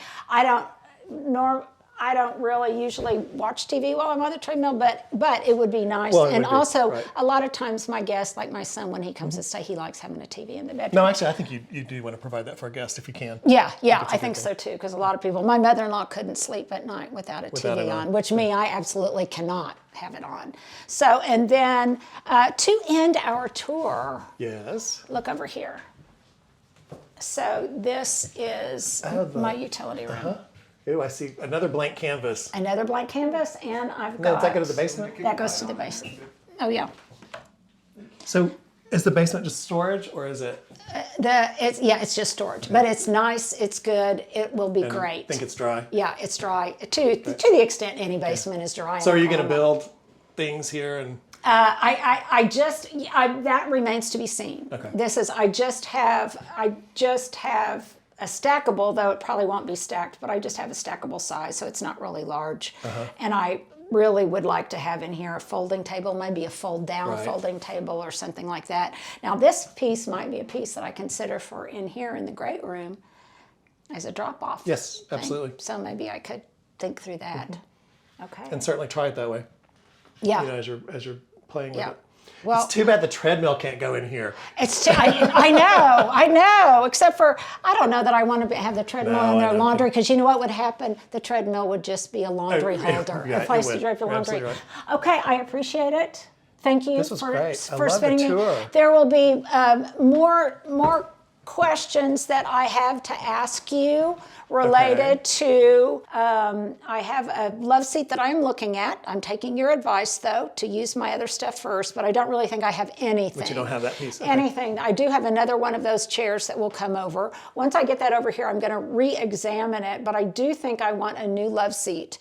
I don't really usually watch TV while I'm on the treadmill, but it would be nice. Well, and also, a lot of times my guests, like my son, when he comes to stay, he likes having a TV in the bedroom. No, actually, I think you do want to provide that for a guest if you can. Yeah, I think so too, because a lot of people, my mother-in-law couldn't sleep at night without a TV on, which I absolutely cannot have it on. So, and then to end our tour, Yes. look over here. So this is my utility room. Ooh, I see another blank canvas. Another blank canvas, and I've got... Does that go to the basement? That goes to the basement. Oh, yeah. So is the basement just storage, or is it? It's just storage, but it's nice, it's good, it will be great. I think it's dry. Yeah, it's dry, to the extent any basement is dry. So are you going to build things here and... that remains to be seen. Okay. I just have a stackable, though it probably won't be stacked, but I just have a stackable size, so it's not really large. And I really would like to have in here a folding table, maybe a fold-down folding table or something like that. Now, this piece might be a piece that I consider for in here in the great room as a drop-off. Yes, absolutely. So maybe I could think through that. Okay. And certainly try it that way. Yeah. You know, as you're playing with it. Well, it's too bad the treadmill can't go in here. I know. Except for, I don't know that I want to have the treadmill in their laundry, because you know what would happen? The treadmill would just be a laundry holder, a place to drape your laundry. Right. Okay, I appreciate it. Thank you This was great. for I love the tour. There will be more questions that I have to ask you related to, I have a love seat that I'm looking at. I'm taking your advice, though, to use my other stuff first, but I don't really think I have anything. But you don't have that piece. Okay. Anything. I do have another one of those chairs that will come over. Once I get that over here, I'm going to re-examine it, but I do think I want a new love seat.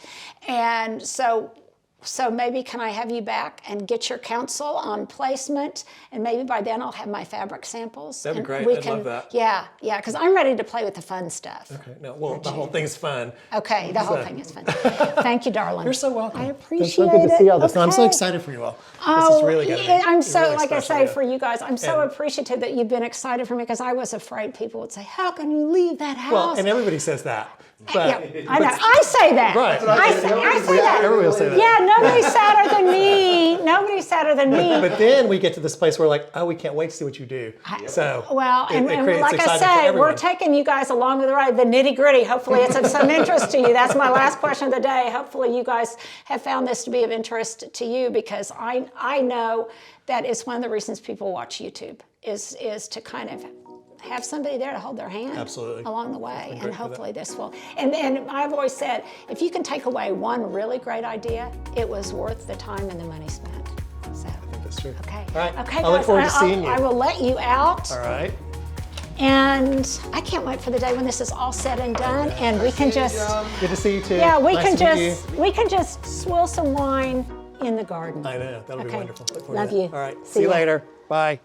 And so So maybe can I have you back and get your counsel on placement, and maybe by then I'll have my fabric samples. That'd be great. We I'd love that. Yeah, because I'm ready to play with the fun stuff. Okay. No, well, the whole thing's fun. Okay, the whole thing is fun. Thank you, darling. You're so welcome. I appreciate It's so good to see all this. Okay. I'm so excited for you all. Oh, this is really good. I'm so, really like I special, say, yeah. for you guys, I'm so appreciative that you've been excited for me, because I was afraid people would say, how can you leave that house? Well, and everybody says that. But, yeah, I know. I say that. Right. I say that. Everybody will say that. Yeah, nobody's sadder than me. Nobody's sadder than me. But then we get to this place where like, oh, we can't wait to see what you do. So well, it and creates like I excitement for say, everyone. we're taking you guys along with the ride, the nitty gritty. Hopefully it's of some interest to you. That's my last question of the day. Hopefully you guys have found this to be of interest to you, because I know that it's one of the reasons people watch YouTube is to kind of have somebody there to hold their hand along the way, and hopefully this will. And I've always said, if you can take away one really great idea, it was worth the time and the money spent. So, I think that's true. okay. All right. Okay, I look forward to seeing you. I will let you out. All right. And I can't wait for the day when this is all said and done, and we can just Good to see you too. yeah, we Nice we can just swill some wine in the garden. I know. That'll be wonderful. Look forward Love to that. you. All right. See See you ya. later. Bye.